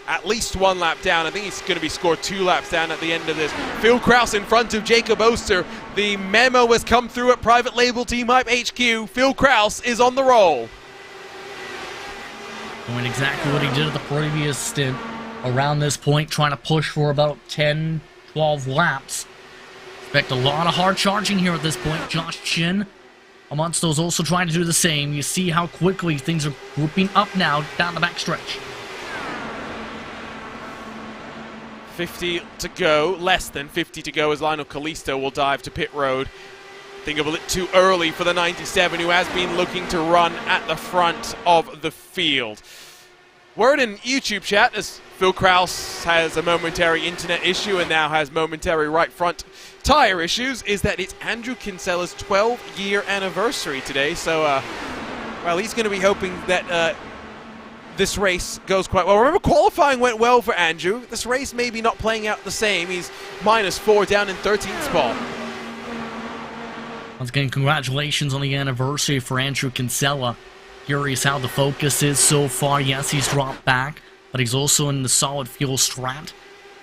at least 1 lap down. I think he's going to be scored 2 laps down at the end of this. Phil Kraus in front of Jacob Oster. The memo has come through at Private Label Team Hype HQ. Phil Kraus is on the roll. Doing exactly what he did at the previous stint around this point, trying to push for about 10, 12 laps. Expect a lot of hard charging here at this point. Josh Chin amongst those also trying to do the same. You see how quickly things are grouping up now down the backstretch. 50 to go, less than 50 to go as Lionel Callisto will dive to pit road. I think a bit too early for the 97, who has been looking to run at the front of the field. Word in YouTube chat as Phil Kraus has a momentary internet issue and now has momentary right front tire issues is that it's Andrew Kinsella's 12-year anniversary today. So, well, he's going to be hoping that this race goes quite well. Remember, qualifying went well for Andrew. This race maybe not playing out the same. He's -4 down in 13th spot. Once again, congratulations on the anniversary for Andrew Kinsella. Curious how the focus is so far. Yes, he's dropped back. but he's also in the solid fuel strat.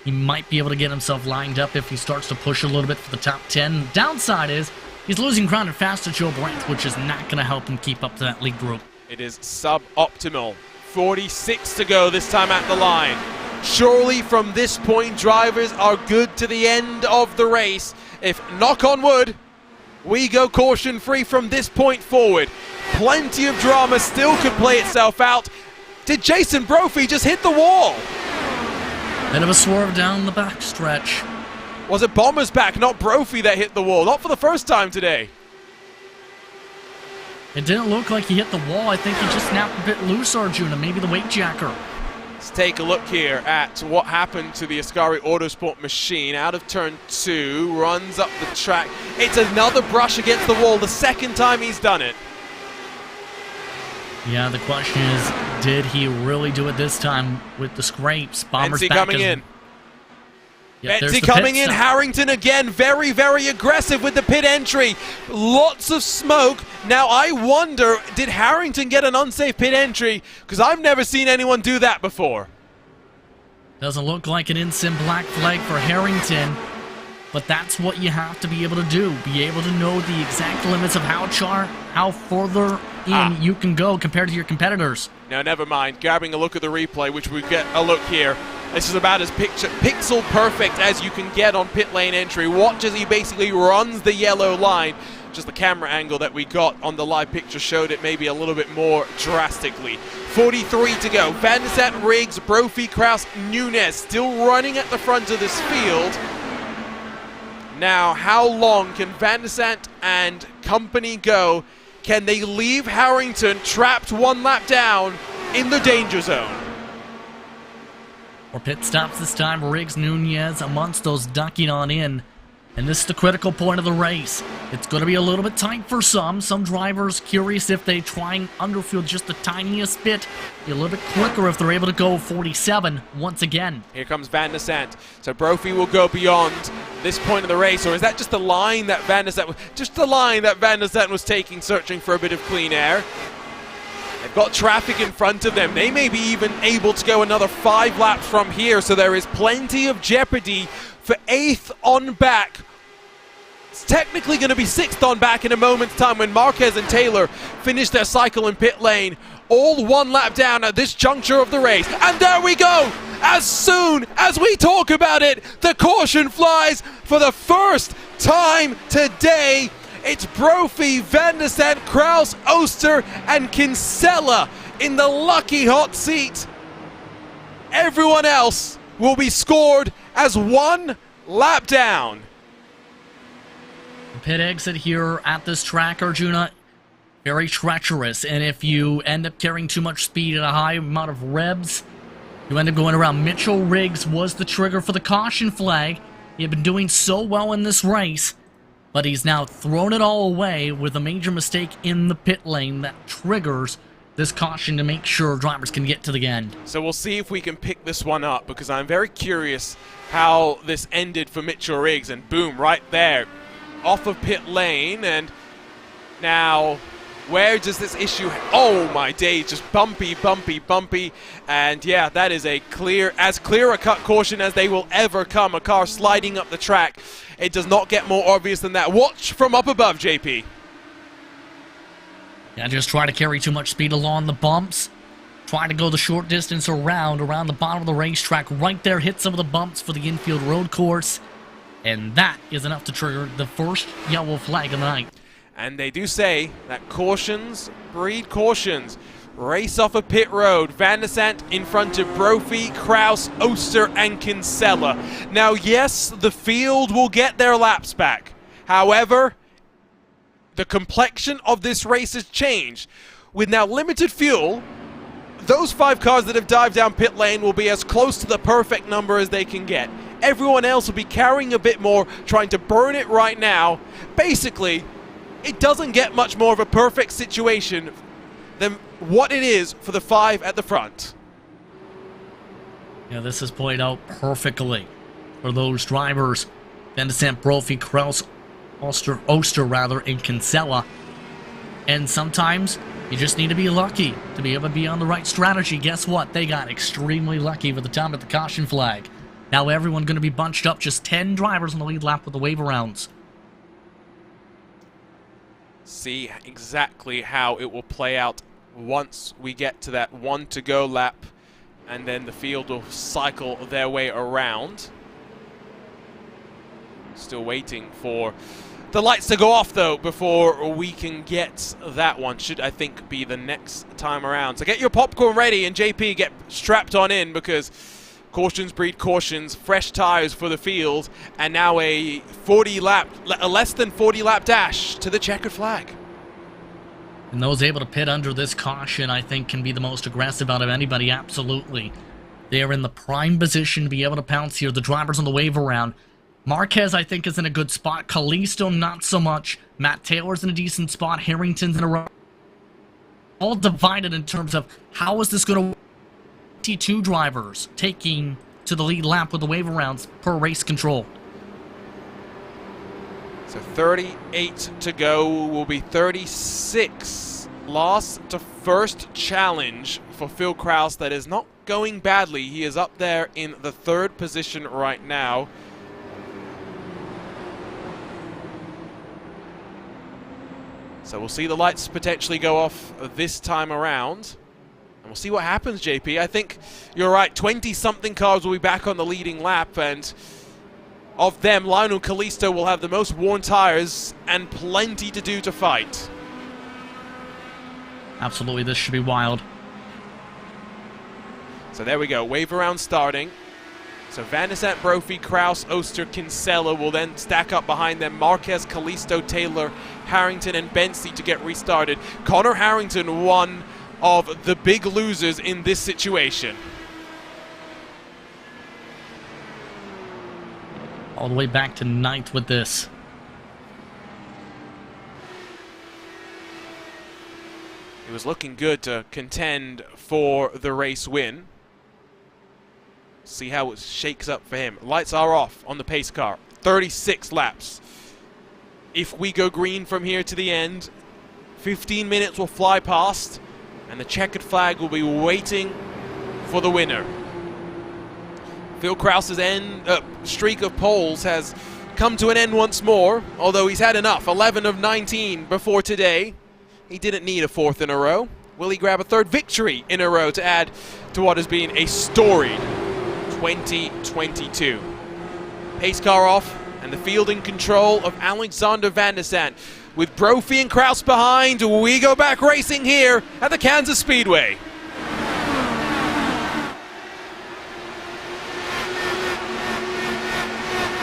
He might be able to get himself lined up if he starts to push a little bit for the top 10. The downside is he's losing ground at fast to Joe Brandt, which is not going to help him keep up to that lead group. It is suboptimal. 46 to go this time at the line. Surely from this point, drivers are good to the end of the race. If, knock on wood, we go caution-free from this point forward. Plenty of drama still could play itself out. Did Jason Brophy just hit the wall? Bit of a swerve down the backstretch. Was it Bomber's back, not Brophy, that hit the wall? Not for the first time today. It didn't look like he hit the wall. I think he just snapped a bit loose, Arjuna. Maybe the weight jacker. Let's take a look here at what happened to the Ascari Autosport machine. Out of turn 2, runs up the track. It's another brush against the wall, the second time he's done it. Yeah, the question is, did he really do it this time with the scrapes? Bomber's Betsy back coming in. Yeah, Betsy coming in, Harrington again, very, very aggressive with the pit entry. Lots of smoke. Now I wonder, did Harrington get an unsafe pit entry? Because I've never seen anyone do that before. Doesn't look like an in-sim black flag for Harrington, but that's what you have to be able to do. Be able to know the exact limits of how further in you can go compared to your competitors. No, never mind. Grabbing a look at the replay, which we get a look here. This is about as pixel perfect as you can get on pit lane entry. Watch as he basically runs the yellow line. Just the camera angle that we got on the live picture showed it maybe a little bit more drastically. 43 to go. Van der Sat, Riggs, Brophy, Kraus, Nunes still running at the front of this field. Now, how long can Van der Sat and company go? Can they leave Harrington trapped one lap down in the danger zone? Or pit stops this time. Riggs, Nunez amongst those ducking on in. And this is the critical point of the race. It's going to be a little bit tight for some. Some drivers curious if they try and underfield just the tiniest bit. Be a little bit quicker if they're able to go 47 once again. Here comes Van der Sant. So Brophy will go beyond this point of the race, or is that just the line that Van der Sant was taking, searching for a bit of clean air? They've got traffic in front of them. They may be even able to go another 5 laps from here, so there is plenty of jeopardy for 8th on back. It's technically going to be 6th on back in a moment's time when Marquez and Taylor finish their cycle in pit lane. All 1 lap down at this juncture of the race. And there we go! As soon as we talk about it, the caution flies for the first time today. It's Brophy, Van der Sant, Kraus, Oster, and Kinsella in the lucky hot seat. Everyone else will be scored as 1 lap down. The pit exit here at this track, Arjuna, very treacherous, and if you end up carrying too much speed at a high amount of revs, you end up going around. Mitchell Riggs was the trigger for the caution flag. He had been doing so well in this race, but he's now thrown it all away with a major mistake in the pit lane that triggers this caution to make sure drivers can get to the end. So we'll see if we can pick this one up, because I'm very curious how this ended for Mitchell Riggs. And boom, right there, off of pit lane. And now, where does this issue... Oh my days, just bumpy, bumpy, bumpy. And yeah, that is as clear a cut caution as they will ever come. A car sliding up the track. It does not get more obvious than that. Watch from up above, JP. Yeah, just try to carry too much speed along the bumps. Try to go the short distance around the bottom of the racetrack. Right there, hit some of the bumps for the infield road course. And that is enough to trigger the first yellow flag of the night. And they do say that cautions breed cautions. Race off a pit road. Van der Sant in front of Brophy, Kraus, Oster, and Kinsella. Now, yes, the field will get their laps back. However, the complexion of this race has changed. With now limited fuel, those 5 cars that have dived down pit lane will be as close to the perfect number as they can get. Everyone else will be carrying a bit more, trying to burn it right now. Basically, it doesn't get much more of a perfect situation than what it is for the 5 at the front. Yeah, this has played out perfectly for those drivers. Van der Sant, Brophy, Kraus, Oster, and Kinsella. And sometimes You just need to be lucky to be able to be on the right strategy. Guess what? They got extremely lucky with the time at the caution flag. Now everyone going to be bunched up. Just 10 drivers on the lead lap with the wave arounds. See exactly how it will play out once we get to that 1 to go lap, and then the field will cycle their way around. Still waiting for the lights to go off, though, before we can get that one. Should, I think, be the next time around. So get your popcorn ready, and JP, get strapped on in, because cautions breed cautions. Fresh tires for the field, and now a less than 40 lap dash to the checkered flag. And those able to pit under this caution, I think, can be the most aggressive out of anybody, absolutely. They are in the prime position to be able to pounce here. The drivers on the wave around. Marquez, I think, is in a good spot. Kalisto, not so much. Matt Taylor's in a decent spot. Harrington's in a row. All divided in terms of how is this going to... 22 drivers taking to the lead lap with the wave arounds per race control. So 38 to go, will be 36. Last to first challenge for Phil Krause. That is not going badly. He is up there in the 3rd position right now. So we'll see the lights potentially go off this time around. And we'll see what happens, JP. I think you're right. 20-something cars will be back on the leading lap. And of them, Lionel Kalisto will have the most worn tires and plenty to do to fight. Absolutely, this should be wild. So there we go. Wave around starting. So Van der Sant, Brophy, Krause, Oster, Kinsella will then stack up behind them. Marquez, Kalisto, Taylor, Harrington, and Bensi to get restarted. Connor Harrington, one of the big losers in this situation. All the way back to 9th with this. It was looking good to contend for the race win. See how it shakes up for him. Lights are off on the pace car. 36 laps. If we go green from here to the end, 15 minutes will fly past, and the checkered flag will be waiting for the winner. Phil Krause's streak of poles has come to an end once more, although he's had enough. 11 of 19 before today. He didn't need a 4th in a row. Will he grab a 3rd victory in a row to add to what has been a storied 2022. Pace car off, and the field in control of Alexander Van der Sant. With Brophy and Krause behind, we go back racing here at the Kansas Speedway.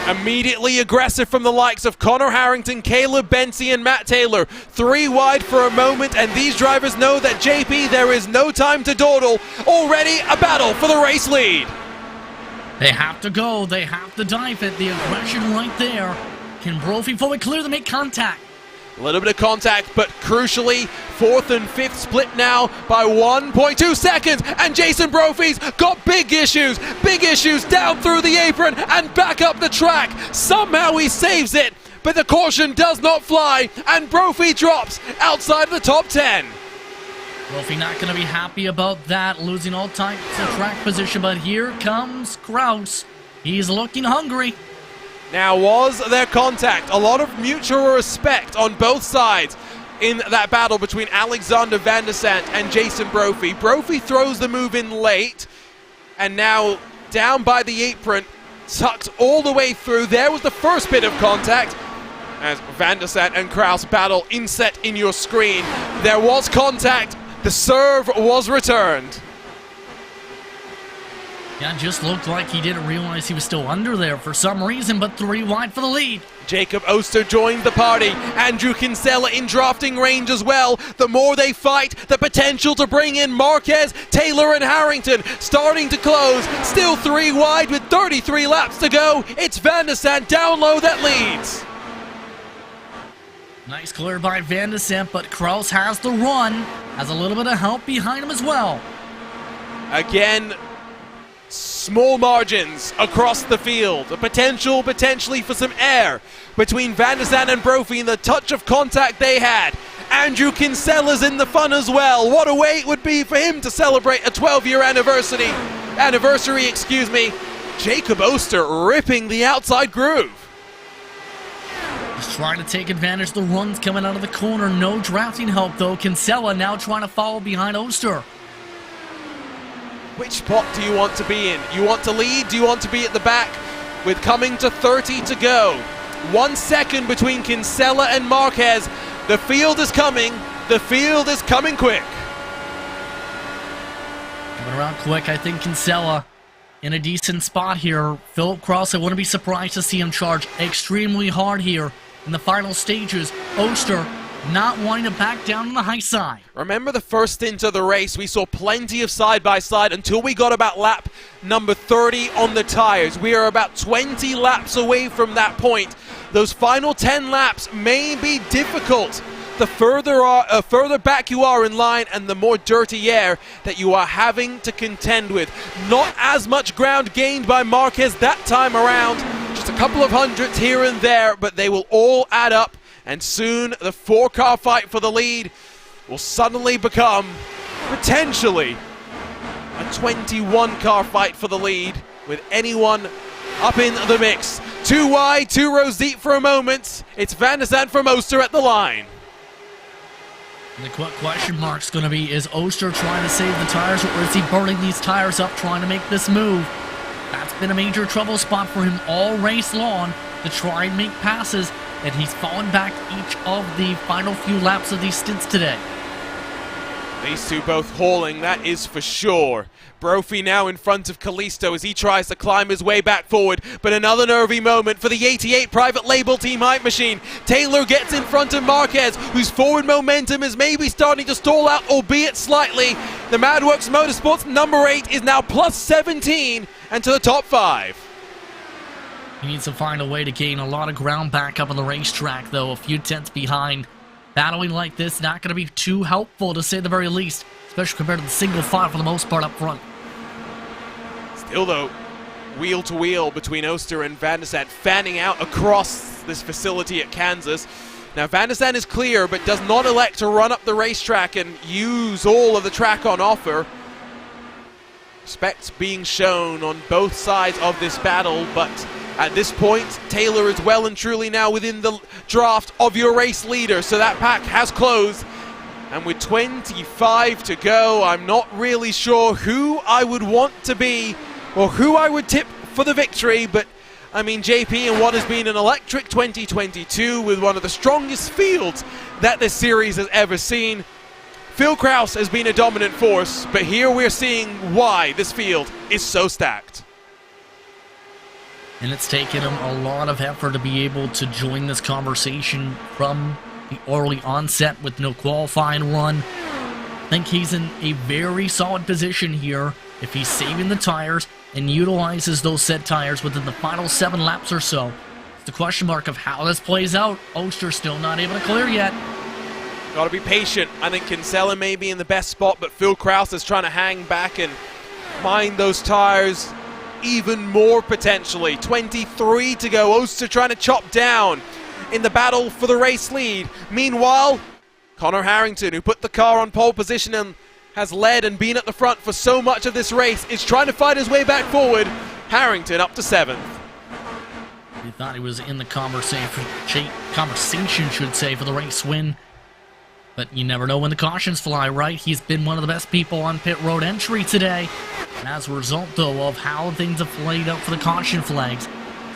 Immediately aggressive from the likes of Connor Harrington, Caleb Bensi, and Matt Taylor. 3 wide for a moment, and these drivers know that, JP, there is no time to dawdle. Already a battle for the race lead. They have to go. They have to dive it. The aggression right there. Can Brophy forward clear to make contact? A little bit of contact, but crucially, 4th and 5th split now by 1.2 seconds, and Jason Brophy's got big issues down through the apron and back up the track. Somehow he saves it, but the caution does not fly, and Brophy drops outside of the top 10. Brophy not going to be happy about that, losing all types of track position, but here comes Krause. He's looking hungry. Now, was there contact? A lot of mutual respect on both sides in that battle between Alexander Van der Sant and Jason Brophy. Brophy throws the move in late, and now down by the apron, tucked all the way through. There was the first bit of contact as Van der Sant and Krause battle inset in your screen. There was contact. The serve was returned. Yeah, just looked like he didn't realize he was still under there for some reason, but 3 wide for the lead. Jacob Oster joined the party. Andrew Kinsella in drafting range as well. The more they fight, the potential to bring in Marquez, Taylor, and Harrington starting to close. Still 3 wide with 33 laps to go. It's Van der Sant down low that leads. Nice clear by Van der Sant, but Krause has the run. Has a little bit of help behind him as well. Again, small margins across the field. A potentially for some air between Van der Sant and Brophy in the touch of contact they had. Andrew Kinsella's in the fun as well. What a way it would be for him to celebrate a 12-year anniversary. Jacob Oster ripping the outside groove. Just trying to take advantage of the runs coming out of the corner. No drafting help though. Kinsella now trying to follow behind Oster. Which spot do you want to be in? You want to lead? Do you want to be at the back? With coming to 30 to go. 1 second between Kinsella and Marquez. The field is coming. The field is coming quick. Coming around quick, I think Kinsella in a decent spot here. Philip Cross, I wouldn't be surprised to see him charge extremely hard here in the final stages. Oster not wanting to back down on the high side. Remember the first stint of the race, we saw plenty of side-by-side until we got about lap number 30 on the tires. We are about 20 laps away from that point. Those final 10 laps may be difficult. The further back you are in line and the more dirty air that you are having to contend with. Not as much ground gained by Marquez that time around. Just a couple of hundredths here and there, but they will all add up. And soon the 4-car fight for the lead will suddenly become, potentially, a 21-car fight for the lead with anyone up in the mix. 2 wide, 2 rows deep for a moment. It's Van der Zandt from Oster at the line. And the question mark's going to be, is Oster trying to save the tires, or is he burning these tires up trying to make this move? That's been a major trouble spot for him all race long, to try and make passes, and he's fallen back each of the final few laps of these stints today. These two both hauling, that is for sure. Brophy now in front of Callisto as he tries to climb his way back forward, but another nervy moment for the 88 private label Team Hype Machine. Taylor gets in front of Marquez, whose forward momentum is maybe starting to stall out, albeit slightly. The Madworks Motorsports number 8 is now plus 17 and to the top 5. He needs to find a way to gain a lot of ground back up on the racetrack, though. A few tenths behind. Battling like this, not going to be too helpful, to say the very least, especially compared to the single file for the most part up front. Still, though, wheel to wheel between Oster and Van der Zandt, fanning out across this facility at Kansas. Now, Van der Zandt is clear, but does not elect to run up the racetrack and use all of the track on offer. Respect being shown on both sides of this battle, but at this point, Taylor is well and truly now within the draft of your race leader, so that pack has closed. And with 25 to go, I'm not really sure who I would want to be or who I would tip for the victory, but I mean, JP, in what has been an electric 2022 with one of the strongest fields that this series has ever seen, Phil Krause has been a dominant force, but here we're seeing why this field is so stacked. And it's taken him a lot of effort to be able to join this conversation from the early onset with no qualifying run. I think he's in a very solid position here if he's saving the tires and utilizes those said tires within the final 7 laps or so. It's the question mark of how this plays out. Oster still not able to clear yet. Got to be patient. I think Kinsella may be in the best spot, but Phil Krause is trying to hang back and mind those tires even more potentially. 23 to go. Oster trying to chop down in the battle for the race lead. Meanwhile, Connor Harrington, who put the car on pole position and has led and been at the front for so much of this race, is trying to fight his way back forward. Harrington up to 7th. He thought he was in the conversation, should say, for the race win. But you never know when the cautions fly, right? He's been one of the best people on pit road entry today. And as a result, though, of how things have played out for the caution flags,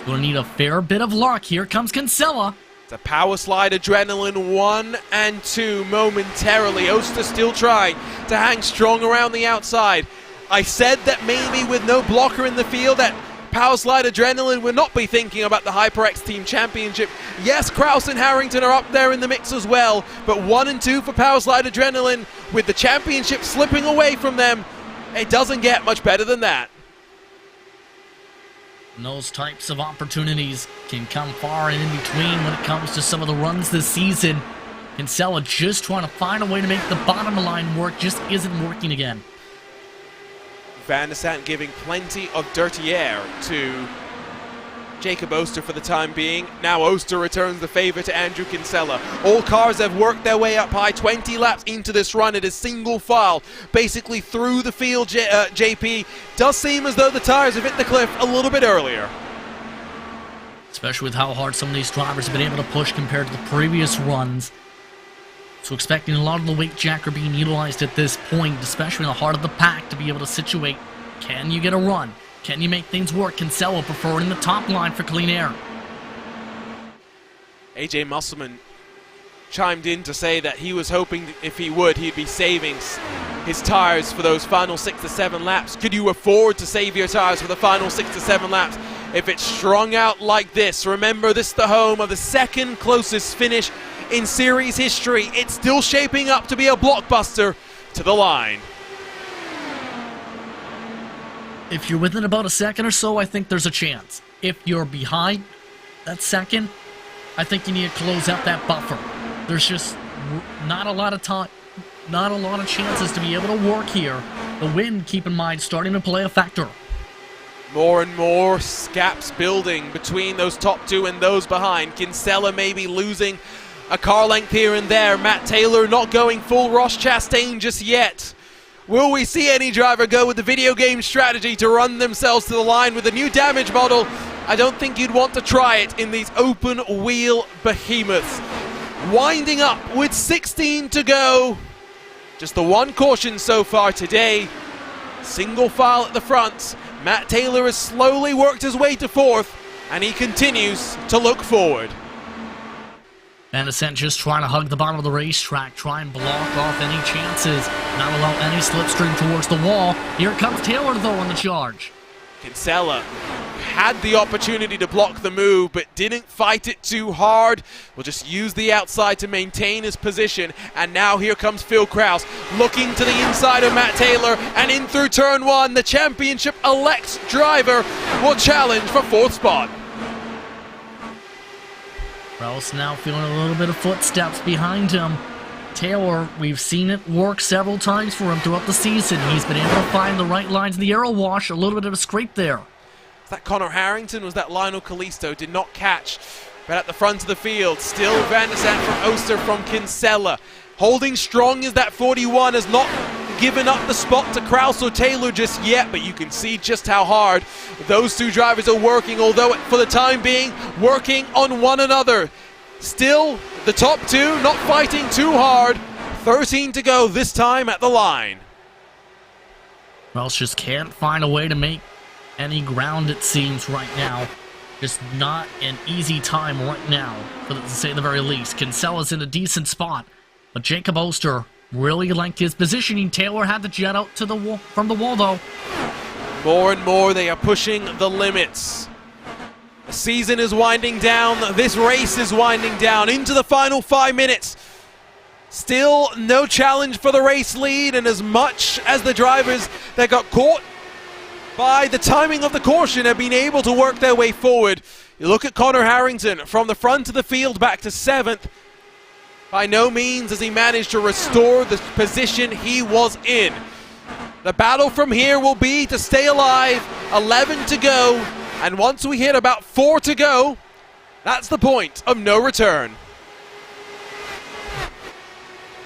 going to need a fair bit of luck. Here comes Kinsella. It's a power slide adrenaline 1 and 2 momentarily. Oster still trying to hang strong around the outside. I said that maybe with no blocker in the field, that power slide adrenaline would not be thinking about the HyperX Team Championship. Yes, Krause and Harrington are up there in the mix as well, but 1 and 2 for power slide adrenaline with the championship slipping away from them. It doesn't get much better than that. And those types of opportunities can come far and in between when it comes to some of the runs this season. Kinsella just trying to find a way to make the bottom line work, just isn't working again. Van der Zandt giving plenty of dirty air to Jacob Oster for the time being. Now Oster returns the favor to Andrew Kinsella. All cars have worked their way up high, 20 laps into this run. It is single file, basically through the field. JP, does seem as though the tires have hit the cliff a little bit earlier. Especially with how hard some of these drivers have been able to push compared to the previous runs. So expecting a lot of the weight jacker being utilized at this point, especially in the heart of the pack, to be able to situate. Can you get a run? Can you make things work? Kinsella preferring the top line for clean air. AJ Musselman chimed in to say that he was hoping if he would, he'd be saving his tires for those final 6 to 7 laps. Could you afford to save your tires for the final 6 to 7 laps if it's strung out like this? Remember, this is the home of the second closest finish in series history. It's still shaping up to be a blockbuster to the line. If you're within about a second or so, I think there's a chance. If you're behind that second, I think you need to close out that buffer. There's just not a lot of time, not a lot of chances to be able to work here. The wind, keep in mind, starting to play a factor. More and more gaps building between those top two and those behind. Kinsella maybe losing a car length here and there. Matt Taylor not going full Ross Chastain just yet. Will we see any driver go with the video game strategy to run themselves to the line with a new damage model? I don't think you'd want to try it in these open wheel behemoths. Winding up with 16 to go. Just the one caution so far today. Single file at the front. Matt Taylor has slowly worked his way to 4th, and he continues to look forward. Van de Sant just trying to hug the bottom of the racetrack, try and block off any chances, not allow any slipstream towards the wall. Here comes Taylor, though, on the charge. Kinsella had the opportunity to block the move, but didn't fight it too hard. Will just use the outside to maintain his position. And now here comes Phil Krause, looking to the inside of Matt Taylor, and in through turn 1, the championship elect driver will challenge for 4th spot. Krause now feeling a little bit of footsteps behind him. Taylor, we've seen it work several times for him throughout the season. He's been able to find the right lines in the aero wash, a little bit of a scrape there. Was that Connor Harrington? Was that Lionel Kalisto? Did not catch. But at the front of the field, still Van de Sant from Oster from Kinsella. Holding strong as that 41, has not given up the spot to Krause or Taylor just yet, but you can see just how hard those two drivers are working, although for the time being, working on one another. Still, the top two not fighting too hard. 13 to go this time at the line. Krause just can't find a way to make any ground, it seems, right now. Just not an easy time right now, to say the very least. Kinsella's in a decent spot, but Jacob Oster really liked his positioning. Taylor had the jet out to the wall, from the wall, though. More and more they are pushing the limits. The season is winding down. This race is winding down into the final 5 minutes. Still no challenge for the race lead, and as much as the drivers that got caught by the timing of the caution have been able to work their way forward. You look at Connor Harrington from the front of the field back to 7th. By no means has he managed to restore the position he was in. The battle from here will be to stay alive. 11 to go, and once we hit about 4 to go, that's the point of no return.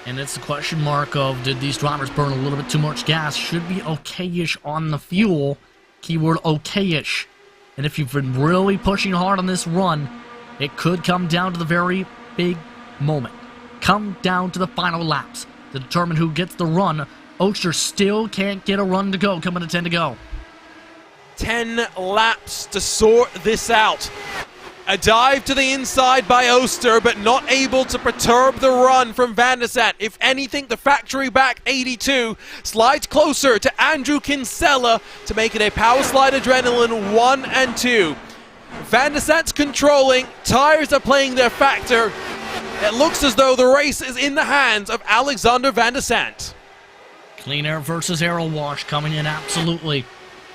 And it's the question mark of, did these drivers burn a little bit too much gas? Should be okay-ish on the fuel. Keyword okay-ish. And if you've been really pushing hard on this run, it could come down to the very big moment. Come down to the final laps to determine who gets the run. Oster still can't get a run to go, coming to 10 to go. 10 laps to sort this out. A dive to the inside by Oster, but not able to perturb the run from Van de Sant. If anything, the factory back 82 slides closer to Andrew Kinsella to make it a power slide adrenaline 1 and 2. Van de Sant's controlling, tires are playing their factor. It looks as though the race is in the hands of Alexander Van de Sant. Clean air versus aero wash coming in absolutely.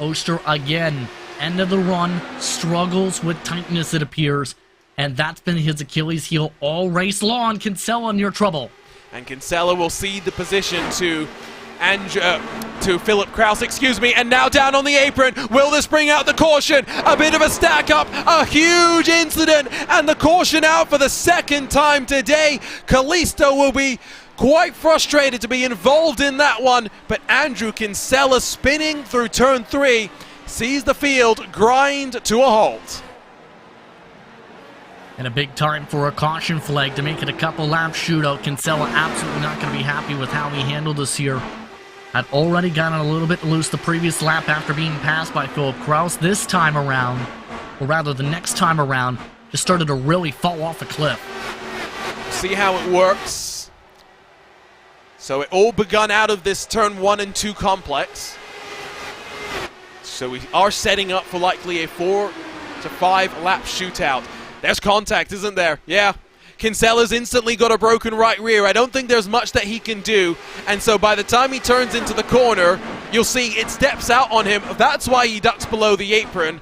Oster again. End of the run, struggles with tightness, it appears, and that's been his Achilles heel all race long. Kinsella in your trouble. And Kinsella will cede the position to to Philip Kraus, excuse me, and now down on the apron. Will this bring out the caution? A bit of a stack up, a huge incident, and the caution out for the second time today. Kalisto will be quite frustrated to be involved in that one, but Andrew Kinsella, spinning through turn 3, sees the field grind to a halt. And a big time for a caution flag to make it a couple lap shootout. Kinsella absolutely not going to be happy with how he handled this here. Had already gotten a little bit loose the previous lap after being passed by Philip Kraus. This time around, or rather the next time around, just started to really fall off a cliff. See how it works. So it all begun out of this turn 1 and 2 complex. So we are setting up for likely a 4 to 5 lap shootout. There's contact, isn't there? Yeah. Kinsella's instantly got a broken right rear. I don't think there's much that he can do. And so by the time he turns into the corner, you'll see it steps out on him. That's why he ducks below the apron.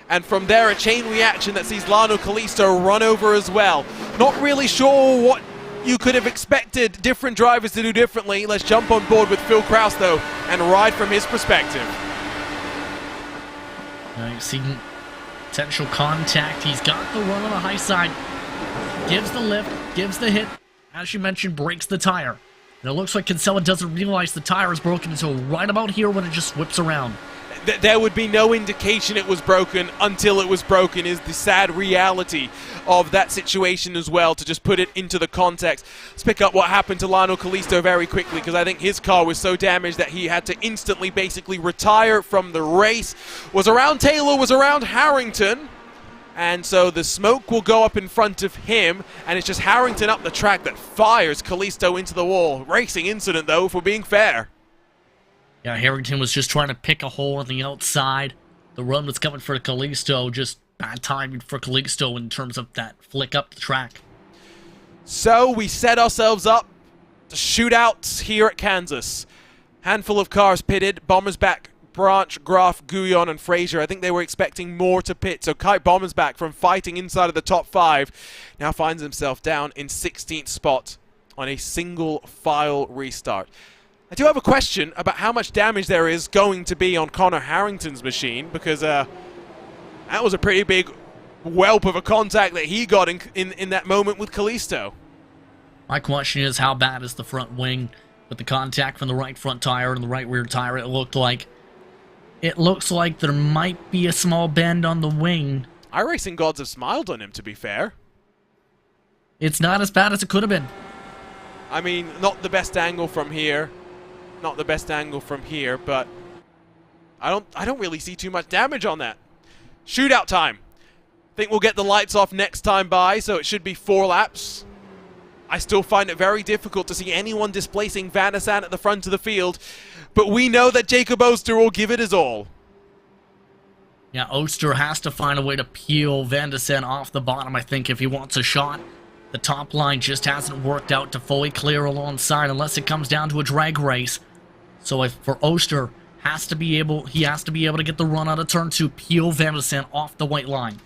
And from there, a chain reaction that sees Lionel Kalisto run over as well. Not really sure what you could have expected different drivers to do differently. Let's jump on board with Phil Kraus, though, and ride from his perspective. You see potential contact. He's got the run on the high side. Gives the lift, gives the hit. As you mentioned, breaks the tire. And it looks like Kinsella doesn't realize the tire is broken until right about here when it just whips around. There would be no indication it was broken until it was broken, is the sad reality of that situation as well, to just put it into the context. Let's pick up what happened to Lionel Kalisto very quickly, because I think his car was so damaged that he had to instantly basically retire from the race. Was around Taylor, was around Harrington, and so the smoke will go up in front of him, and it's just Harrington up the track that fires Kalisto into the wall. Racing incident, though, if we're being fair. Yeah, Harrington was just trying to pick a hole on the outside. The run was coming for Kalisto, just bad timing for Kalisto in terms of that flick up the track. So we set ourselves up to shootouts here at Kansas. Handful of cars pitted. Bommersback, Branch, Graf, Guyon, and Fraser. I think they were expecting more to pit. So Kite Bommersback, from fighting inside of the top 5, now finds himself down in 16th spot on a single file restart. I do have a question about how much damage there is going to be on Connor Harrington's machine, because that was a pretty big whelp of a contact that he got in that moment with Kalisto. My question is, how bad is the front wing with the contact from the right front tire and the right rear tire? It looks like there might be a small bend on the wing. iRacing gods have smiled on him, to be fair. It's not as bad as it could have been. I mean, not the best angle from here. Not the best angle from here, but I don't really see too much damage on that. Shootout time. Think we'll get the lights off next time by, so it should be 4 laps. I still find it very difficult to see anyone displacing Van der Sande at the front of the field, but we know that Jacob Oster will give it his all. Yeah, Oster has to find a way to peel Van der Sande off the bottom, I think, if he wants a shot. The top line just hasn't worked out to fully clear alongside unless it comes down to a drag race. So if for Oster, he has to be able to get the run out of turn 2, peel Van der Sande off the white line.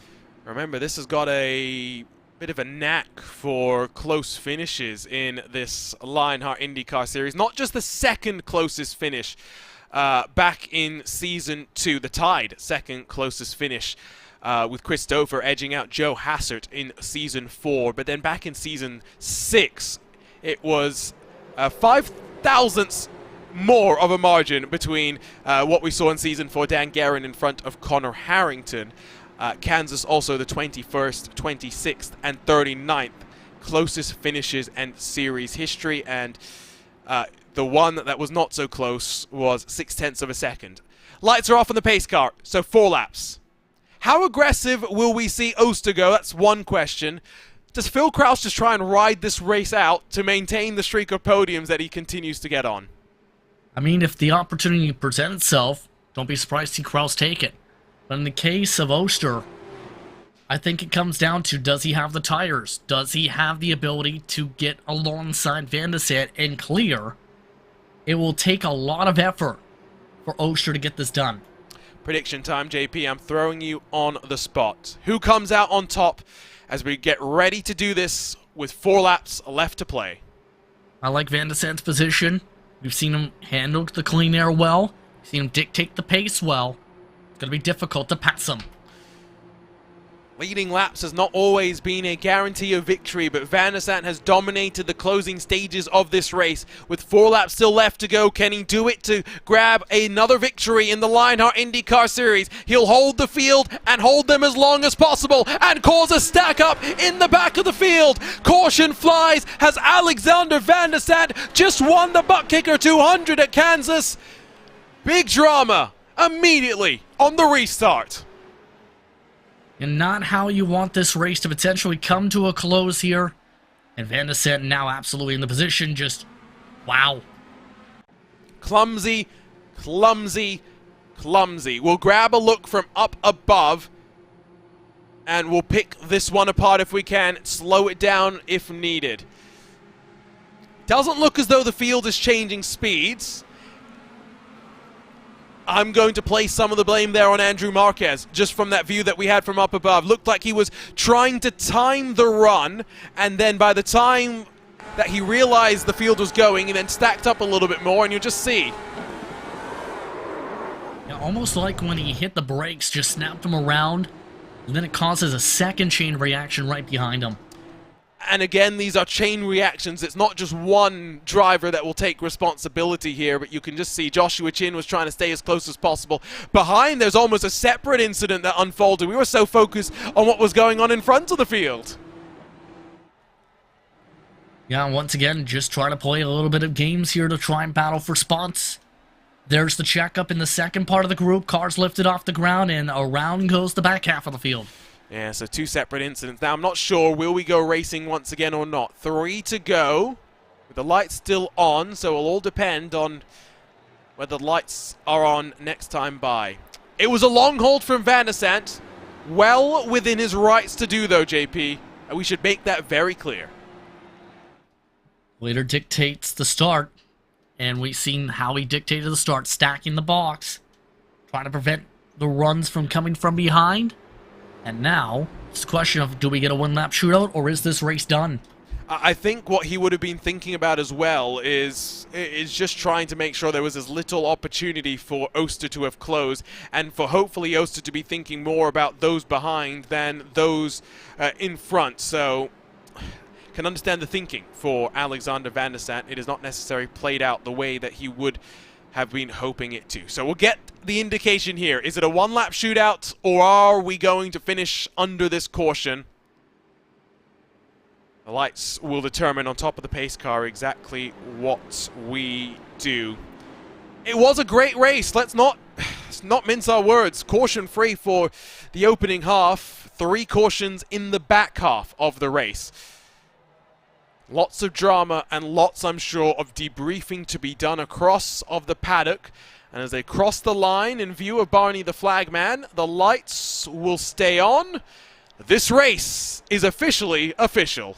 Remember, this has got a bit of a knack for close finishes in this Lionheart IndyCar series. Not just the second closest finish back in Season 2, the tied second closest finish with Christopher edging out Joe Hassert in Season 4. But then back in Season 6, it was 5 thousandths more of a margin between what we saw in Season 4, Dan Guerin in front of Connor Harrington. Kansas also the 21st, 26th, and 39th closest finishes and series history, and the one that was not so close was 0.6 of a second. Lights are off on the pace car, so 4 laps. How aggressive will we see Oster go? That's one question. Does Phil Kraus just try and ride this race out to maintain the streak of podiums that he continues to get on? I mean, if the opportunity presents itself, don't be surprised to see Kraus take it. But in the case of Oster, I think it comes down to, does he have the tires? Does he have the ability to get alongside Van der Sande and clear? It will take a lot of effort for Oster to get this done. Prediction time, JP. I'm throwing you on the spot. Who comes out on top as we get ready to do this with 4 laps left to play? I like Van der Sande's position. We've seen him handle the clean air well. We've seen him dictate the pace well. It's going to be difficult to pass him. Leading laps has not always been a guarantee of victory, but Van der Sant has dominated the closing stages of this race. With 4 laps still left to go, can he do it to grab another victory in the Lionheart IndyCar Series? He'll hold the field and hold them as long as possible and cause a stack up in the back of the field. Caution flies. Has Alexander Van der Sant just won the ButtKicker 200 at Kansas? Big drama immediately on the restart. And not how you want this race to potentially come to a close here. And Van der Sant now absolutely in the position, just, wow. Clumsy, clumsy, clumsy. We'll grab a look from up above, and we'll pick this one apart if we can, slow it down if needed. Doesn't look as though the field is changing speeds. I'm going to place some of the blame there on Andrew Marquez, just from that view that we had from up above. Looked like he was trying to time the run, and then by the time that he realized the field was going, he then stacked up a little bit more, and you'll just see. Yeah, almost like when he hit the brakes, just snapped him around, and then it causes a second chain reaction right behind him. And again, these are chain reactions. It's not just one driver that will take responsibility here, but you can just see Joshua Chin was trying to stay as close as possible. Behind, there's almost a separate incident that unfolded. We were so focused on what was going on in front of the field. Yeah, once again, just try to play a little bit of games here to try and battle for spots. There's the checkup in the second part of the group. Cars lifted off the ground, and around goes the back half of the field. Yeah, so 2 separate incidents. Now, I'm not sure, will we go racing once again or not? 3 to go, with the lights still on, so it'll all depend on whether the lights are on next time by. It was a long hold from Van der Sant. Well within his rights to do, though, JP. And we should make that very clear. Leader dictates the start, and we've seen how he dictated the start, stacking the box, trying to prevent the runs from coming from behind. And now, it's a question of, do we get a one-lap shootout, or is this race done? I think what he would have been thinking about as well is just trying to make sure there was as little opportunity for Oster to have closed, and for hopefully Oster to be thinking more about those behind than those in front. So, can understand the thinking for Alexander Van der Sant. It is not necessarily played out the way that he would have been hoping it to. So we'll get the indication here. Is it a one-lap shootout, or are we going to finish under this caution? The lights will determine on top of the pace car exactly what we do. It was a great race. Let's not mince our words. Caution-free for the opening half. 3 cautions in the back half of the race. Lots of drama and lots, I'm sure, of debriefing to be done across of the paddock. And as they cross the line in view of Barney the flagman, the lights will stay on. This race is officially official.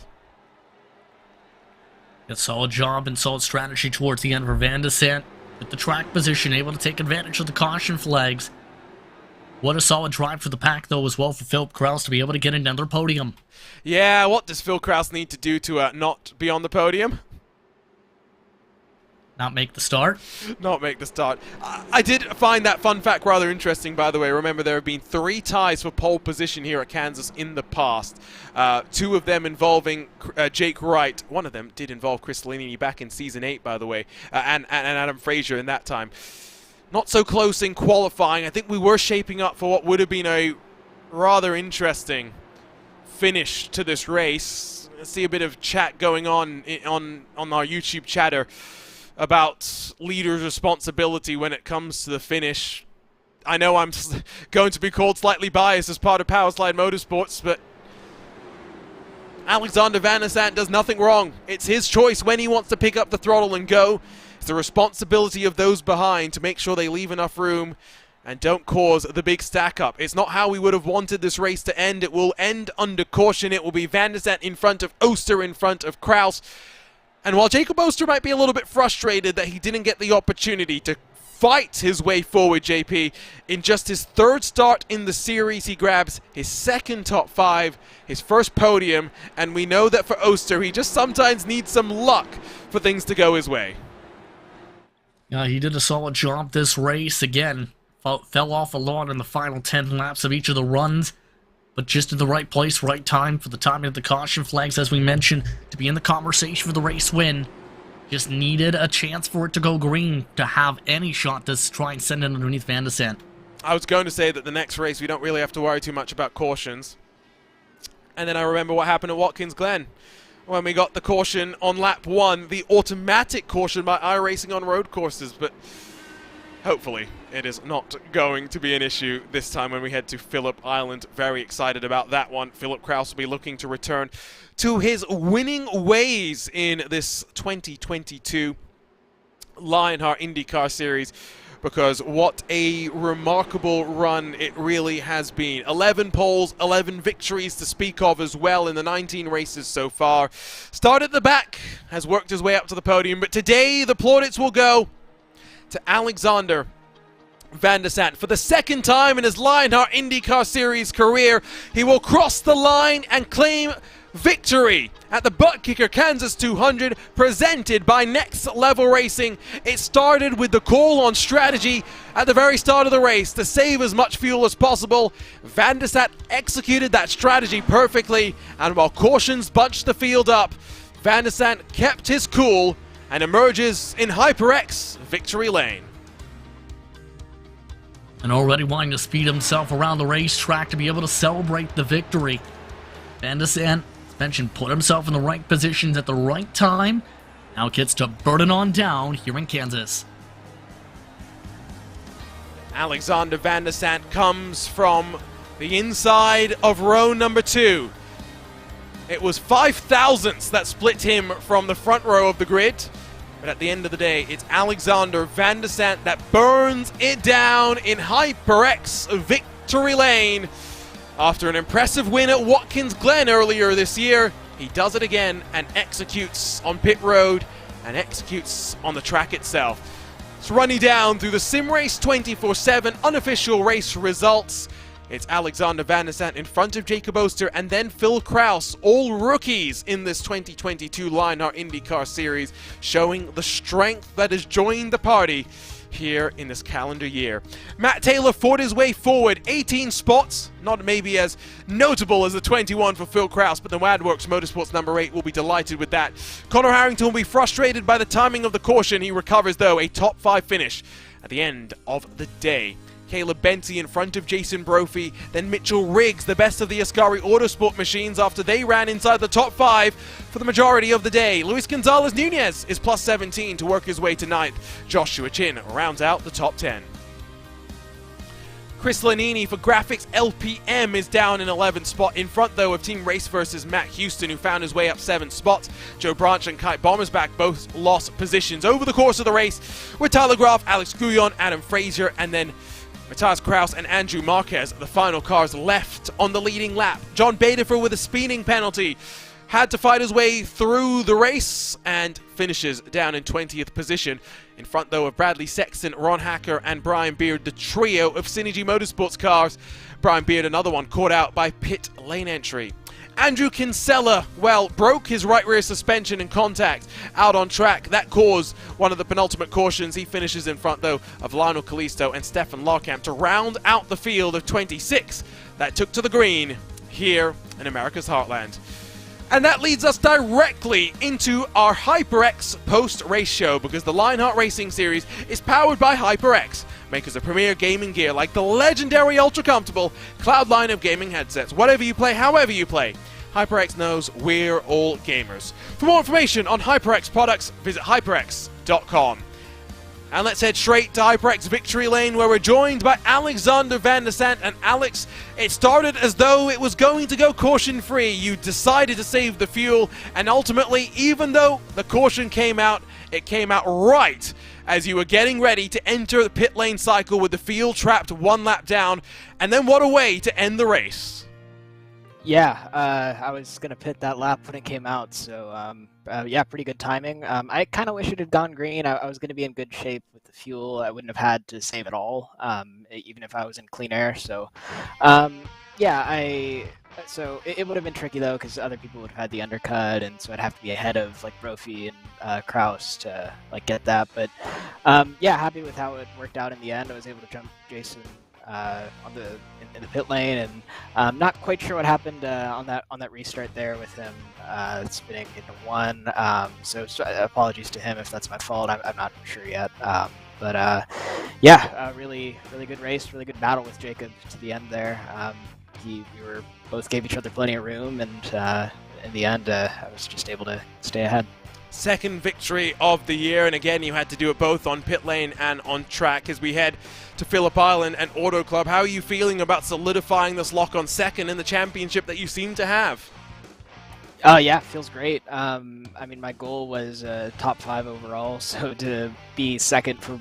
A solid job and solid strategy towards the end for Van der Sant, with the track position able to take advantage of the caution flags. What a solid drive for the pack, though, as well for Philip Kraus to be able to get another podium. Yeah, what does Phil Kraus need to do to not be on the podium? Not make the start? Not make the start. I did find that fun fact rather interesting, by the way. Remember, there have been 3 ties for pole position here at Kansas in the past. 2 of them involving Jake Wright. One of them did involve Chris Lanini back in Season 8, by the way, and Adam Frazier in that time. Not so close in qualifying. I think we were shaping up for what would have been a rather interesting finish to this race. I see a bit of chat going on our YouTube chatter about leader's responsibility when it comes to the finish. I know I'm going to be called slightly biased as part of Powerslide Motorsports, but Alexander Van der Sant does nothing wrong. It's his choice when he wants to pick up the throttle and go. It's the responsibility of those behind to make sure they leave enough room and don't cause the big stack up. It's not how we would have wanted this race to end. It will end under caution. It will be Van der Sant in front of Oster, in front of Kraus. And while Jacob Oster might be a little bit frustrated that he didn't get the opportunity to fight his way forward, JP, in just his 3rd start in the series, he grabs his 2nd top 5, his 1st podium, and we know that for Oster, he just sometimes needs some luck for things to go his way. He did a solid job this race. Again, fell off a lot in the final 10 laps of each of the runs, but just in the right place, right time for the timing of the caution flags, as we mentioned, to be in the conversation for the race win. Just needed a chance for it to go green to have any shot to try and send it underneath Van de Sande. I was going to say that the next race we don't really have to worry too much about cautions. And then I remember what happened at Watkins Glen when we got the caution on lap 1, the automatic caution by iRacing on road courses, but hopefully it is not going to be an issue this time when we head to Phillip Island. Very excited about that one. Philip Kraus will be looking to return to his winning ways in this 2022 Lionheart IndyCar Series, because what a remarkable run it really has been. 11 poles, 11 victories to speak of as well in the 19 races so far. Started at the back, has worked his way up to the podium, but today the plaudits will go to Alexander Van de Sande. For the second time in his Lionheart IndyCar Series career, he will cross the line and claim victory at the ButtKicker Kansas 200, presented by Next Level Racing. It started with the call on strategy at the very start of the race to save as much fuel as possible. Van de Sande executed that strategy perfectly, and while cautions bunched the field up, Van de Sande kept his cool and emerges in HyperX victory lane. And already wanting to speed himself around the racetrack to be able to celebrate the victory. Van de Sande, as mentioned, put himself in the right positions at the right time. Now gets to burden on down here in Kansas. Alexander Van de Sande comes from the inside of row number 2. It was 5 thousandths that split him from the front row of the grid. But at the end of the day, it's Alexander Van de Sande that burns it down in HyperX victory lane. After an impressive win at Watkins Glen earlier this year, he does it again and executes on pit road and executes on the track itself. It's running down through the SimRace 24/7 unofficial race results. It's Alexander Van de Sande in front of Jacob Oster and then Phil Kraus, all rookies in this 2022 Lionheart IndyCar Series, showing the strength that has joined the party here in this calendar year. Matt Taylor fought his way forward, 18 spots, not maybe as notable as the 21 for Phil Kraus, but the Wadworks Motorsports number 8 will be delighted with that. Connor Harrington will be frustrated by the timing of the caution. He recovers, though, a top 5 finish at the end of the day. Caleb Benty in front of Jason Brophy, then Mitchell Riggs, the best of the Ascari Autosport machines after they ran inside the top 5 for the majority of the day. Luis Gonzalez Nunez is plus 17 to work his way to 9th. Joshua Chin rounds out the top 10. Chris Lanini for Graphics LPM is down in 11th spot, in front though of Team Race versus Matt Houston, who found his way up 7 spots. Joe Branch and Kite Bommersbach both lost positions over the course of the race, with Tyler Graf, Alex Guyon, Adam Frazier, and then Matthias Kraus and Andrew Marquez, the final cars left on the leading lap. John Badefer with a speeding penalty had to fight his way through the race and finishes down in 20th position. In front, though, of Bradley Sexton, Ron Hacker, and Brian Beard, the trio of Synergy Motorsports cars. Brian Beard, another one, caught out by pit lane entry. Andrew Kinsella, well, broke his right rear suspension in contact out on track. That caused one of the penultimate cautions. He finishes in front, though, of Lionel Kalisto and Stefan Larkamp to round out the field of 26 that took to the green here in America's heartland. And that leads us directly into our HyperX post-race show, because the Lionheart Racing Series is powered by HyperX, makers of premier gaming gear like the legendary ultra-comfortable Cloud line of gaming headsets. Whatever you play, however you play, HyperX knows we're all gamers. For more information on HyperX products, visit hyperx.com. And let's head straight to HyperX Victory Lane, where we're joined by Alexander Van de Sande. And Alex, it started as though it was going to go caution-free. You decided to save the fuel, and ultimately, even though the caution came out, it came out right as you were getting ready to enter the pit lane cycle with the field trapped 1 lap down. And then what a way to end the race. Yeah, I was going to pit that lap when it came out, so yeah, pretty good timing. I kind of wish it had gone green. I was going to be in good shape with the fuel. I wouldn't have had to save it all, even if I was in clean air. So Yeah, so it would have been tricky though because other people would have had the undercut, and so I'd have to be ahead of like Brophy and Kraus to like get that. But yeah, happy with how it worked out in the end. I was able to jump Jason in the pit lane, and not quite sure what happened on that restart there with him spinning into one. So apologies to him if that's my fault. I'm not sure yet. But yeah, really good race, really good battle with Jacob to the end there. We were both gave each other plenty of room, and in the end, I was just able to stay ahead. Second victory of the year, and again, you had to do it both on pit lane and on track. As we head to Phillip Island and Auto Club, how are you feeling about solidifying this lock on second in the championship that you seem to have? Oh yeah, feels great. I mean, my goal was top 5 overall, so to be second for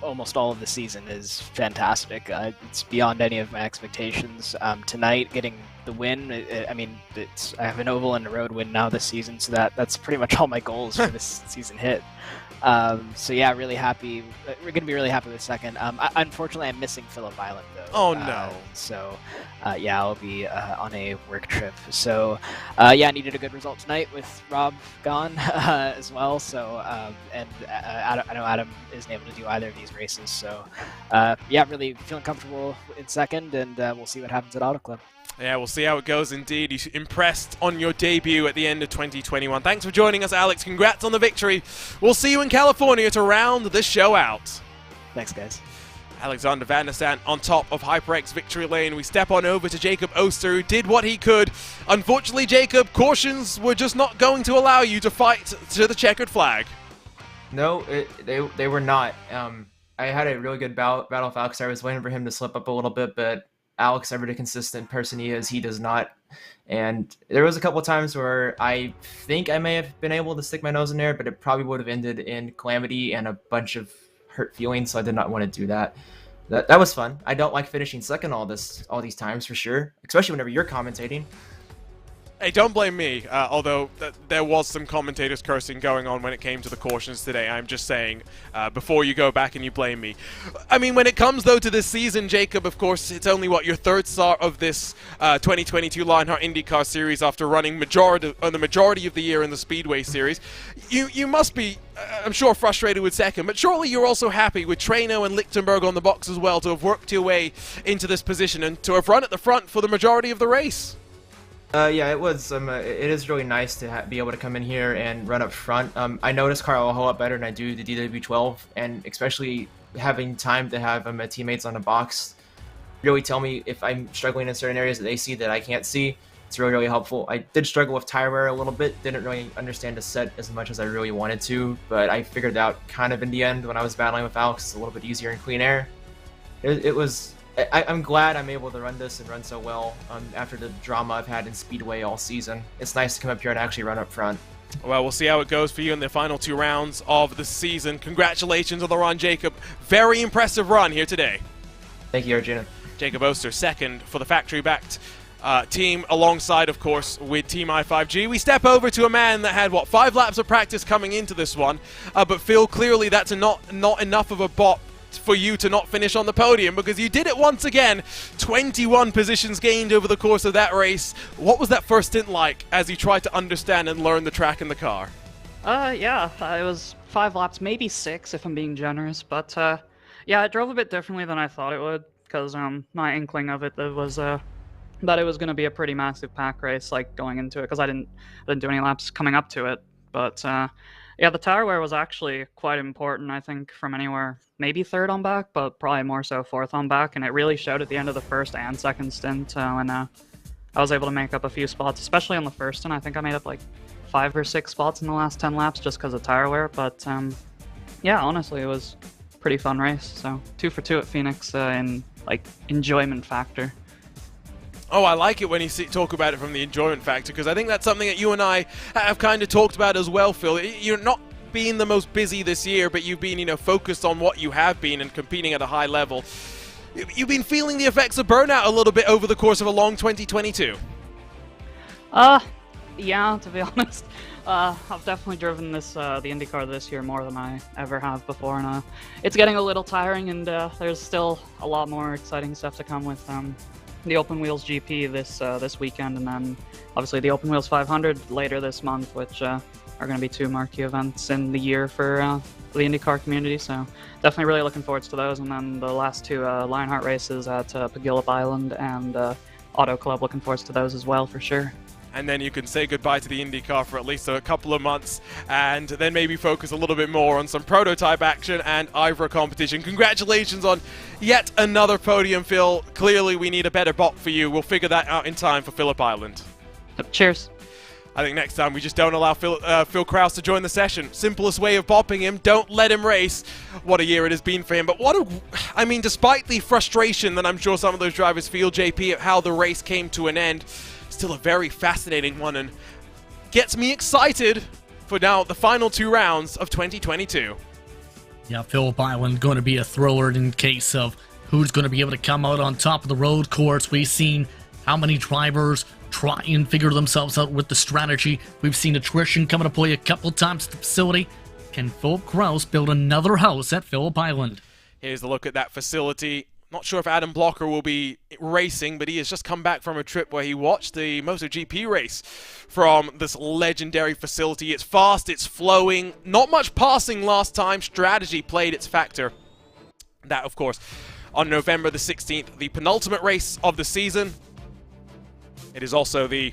almost all of the season is fantastic. It's beyond any of my expectations. Tonight, getting the win, I have an oval and a road win now this season, so that's pretty much all my goals for this season hit. So yeah, really happy. We're going to be really happy with second. Unfortunately, I'm missing Phillip Island though. Oh no. So yeah, I'll be on a work trip. So yeah, I needed a good result tonight with Rob gone as well. So and I know Adam isn't able to do either of these races. So yeah, really feeling comfortable in second, and we'll see what happens at Auto Club. Yeah, we'll see how it goes indeed. You impressed on your debut at the end of 2021. Thanks for joining us, Alex. Congrats on the victory. We'll see you in California to round this show out. Thanks, guys. Alexander Van der Sant on top of HyperX victory lane. We step on over to Jacob Oster, who did what he could. Unfortunately, Jacob, cautions were just not going to allow you to fight to the checkered flag. No, they were not. I had a really good battle with Alex. I was waiting for him to slip up a little bit, but Alex, ever the consistent person he is, he does not. And there was a couple of times where I think I may have been able to stick my nose in there, but it probably would have ended in calamity and a bunch of hurt feelings, so I did not want to do that. That was fun. I don't like finishing second all these times for sure, especially whenever you're commentating. Hey, don't blame me, although there was some commentators cursing going on when it came to the cautions today. I'm just saying, before you go back and you blame me. I mean, when it comes, though, to this season, Jacob, of course, it's only, your third start of this 2022 Lionheart IndyCar Series after running the majority of the year in the Speedway Series. You must be, I'm sure, frustrated with second, but surely you're also happy with Treno and Lichtenberg on the box as well to have worked your way into this position and to have run at the front for the majority of the race. Yeah, it was. It is really nice to be able to come in here and run up front. I noticed Carl a whole lot better than I do the DW12, and especially having time to have my teammates on the box really tell me if I'm struggling in certain areas that they see that I can't see. It's really, really helpful. I did struggle with tire wear a little bit. Didn't really understand the set as much as I really wanted to, but I figured out kind of in the end when I was battling with Alex. It's a little bit easier in clean air. It was. I'm glad I'm able to run this and run so well after the drama I've had in Speedway all season. It's nice to come up here and actually run up front. Well, we'll see how it goes for you in the final 2 rounds of the season. Congratulations on the run, Jacob. Very impressive run here today. Thank you, Arjuna. Jacob Oster, second for the factory-backed team, alongside, of course, with Team i5G. We step over to a man that had, 5 laps of practice coming into this one, but Phil, clearly that's not enough of a bop for you to not finish on the podium, because you did it once again. 21 positions gained over the course of that race. What was that first stint like as you tried to understand and learn the track and the car? Yeah, it was 5 laps, maybe 6 if I'm being generous, but yeah, it drove a bit differently than I thought it would, because my inkling of it was that it was going to be a pretty massive pack race, like going into it, because I didn't do any laps coming up to it. But yeah, the tire wear was actually quite important, I think, from anywhere, maybe 3rd on back, but probably more so 4th on back, and it really showed at the end of the first and second stint when I was able to make up a few spots, especially on the first stint. I think I made up like 5 or 6 spots in the last 10 laps just because of tire wear, but yeah, honestly, it was a pretty fun race, so 2 for 2 at Phoenix in like enjoyment factor. Oh, I like it when you talk about it from the enjoyment factor, because I think that's something that you and I have kind of talked about as well, Phil. You're not being the most busy this year, but you've been, focused on what you have been and competing at a high level. You've been feeling the effects of burnout a little bit over the course of a long 2022. Yeah, to be honest. I've definitely driven the IndyCar this year more than I ever have before, and it's getting a little tiring, and there's still a lot more exciting stuff to come with the Open Wheels GP this weekend, and then obviously the Open Wheels 500 later this month, which are going to be 2 marquee events in the year for the IndyCar community. So definitely really looking forward to those. And then the last 2 Lionheart races at Pagillip Island and Auto Club, looking forward to those as well for sure. And then you can say goodbye to the IndyCar for at least a couple of months, and then maybe focus a little bit more on some prototype action and IVRA competition. Congratulations on yet another podium, Phil. Clearly we need a better bot for you. We'll figure that out in time for Phillip Island. Cheers. I think next time we just don't allow Phil Krause to join the session. Simplest way of bopping him, don't let him race. What a year it has been for him. But I mean, despite the frustration that I'm sure some of those drivers feel, JP, at how the race came to an end, still a very fascinating one, and gets me excited for now the final 2 rounds of 2022. Yeah, Phillip Island going to be a thriller in case of who's going to be able to come out on top of the road course. We've seen how many drivers try and figure themselves out with the strategy. We've seen attrition come into play a couple times at the facility. Can Philip Krause build another house at Phillip Island? Here's a look at that facility. Not sure if Adam Blocker will be racing, but he has just come back from a trip where he watched the MotoGP race from this legendary facility. It's fast, it's flowing, not much passing last time. Strategy played its factor. That, of course, on November the 16th, the penultimate race of the season. It is also the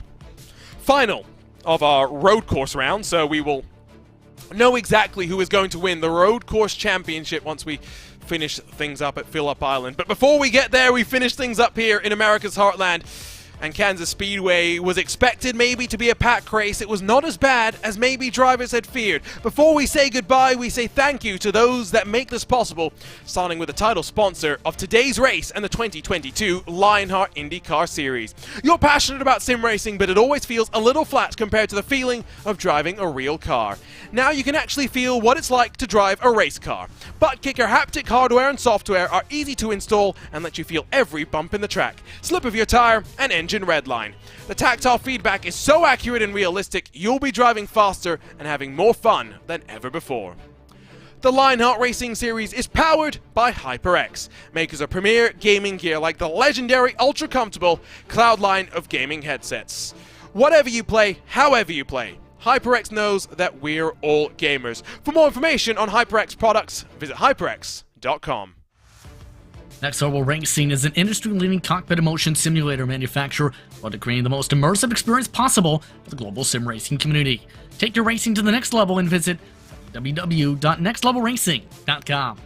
final of our road course round, so we will know exactly who is going to win the road course championship once we finish things up at Phillip Island. But before we get there, we finish things up here in America's Heartland. And Kansas Speedway was expected maybe to be a pack race. It was not as bad as maybe drivers had feared. Before we say goodbye, we say thank you to those that make this possible, starting with the title sponsor of today's race and the 2022 Lionheart IndyCar Series. You're passionate about sim racing, but it always feels a little flat compared to the feeling of driving a real car. Now you can actually feel what it's like to drive a race car. ButtKicker haptic hardware and software are easy to install and let you feel every bump in the track, slip of your tire, and engine redline. The tactile feedback is so accurate and realistic, you'll be driving faster and having more fun than ever before. The Lionheart Racing Series is powered by HyperX, makers of premier gaming gear like the legendary ultra-comfortable Cloud line of gaming headsets. Whatever you play, however you play, HyperX knows that we're all gamers. For more information on HyperX products, visit hyperx.com. Next Level Racing is an industry-leading cockpit and motion simulator manufacturer while creating the most immersive experience possible for the global sim racing community. Take your racing to the next level and visit www.nextlevelracing.com.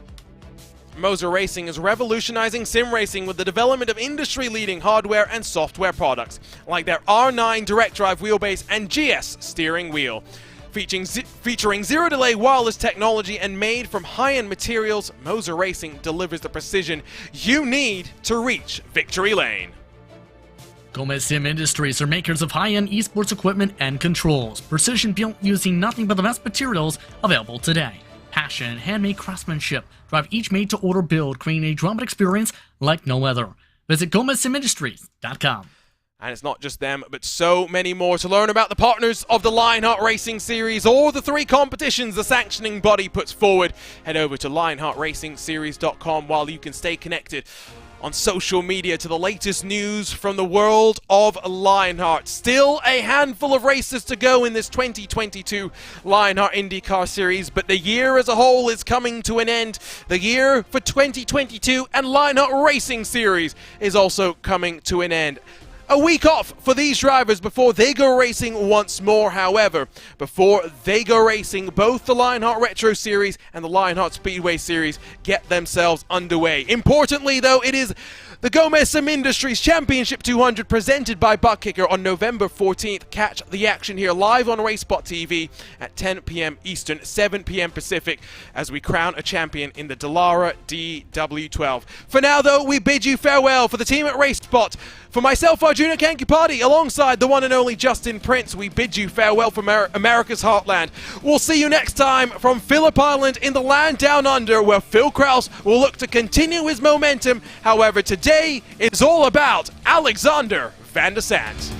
Moser Racing is revolutionizing sim racing with the development of industry-leading hardware and software products, like their R9 direct drive wheelbase and GS steering wheel. Featuring zero-delay wireless technology and made from high-end materials, Moser Racing delivers the precision you need to reach victory lane. Gomez Sim Industries are makers of high-end esports equipment and controls, precision built using nothing but the best materials available today. Passion and handmade craftsmanship drive each made-to-order build, creating a drama experience like no other. Visit GomezSimIndustries.com. And it's not just them, but so many more. To learn about the partners of the Lionheart Racing Series or the 3 competitions the sanctioning body puts forward, head over to LionheartRacingSeries.com while you can stay connected on social media to the latest news from the world of Lionheart. Still a handful of races to go in this 2022 Lionheart IndyCar Series, but the year as a whole is coming to an end. The year for 2022 and Lionheart Racing Series is also coming to an end. A week off for these drivers before they go racing once more. However, before they go racing, both the Lionheart Retro Series and the Lionheart Speedway Series get themselves underway. Importantly, though, it is the Gomez Sim Industries Championship 200 presented by ButtKicker on November 14th. Catch the action here live on RaceSpotTV at 10 p.m. Eastern, 7 p.m. Pacific as we crown a champion in the Dallara DW12. For now, though, we bid you farewell. For the team at RaceSpot, for myself, Arjuna Kankipati, alongside the one and only Justin Prince, we bid you farewell from America's Heartland. We'll see you next time from Phillip Island in the land down under, where Phil Krause will look to continue his momentum. However, today is all about Alexander Van der Sant.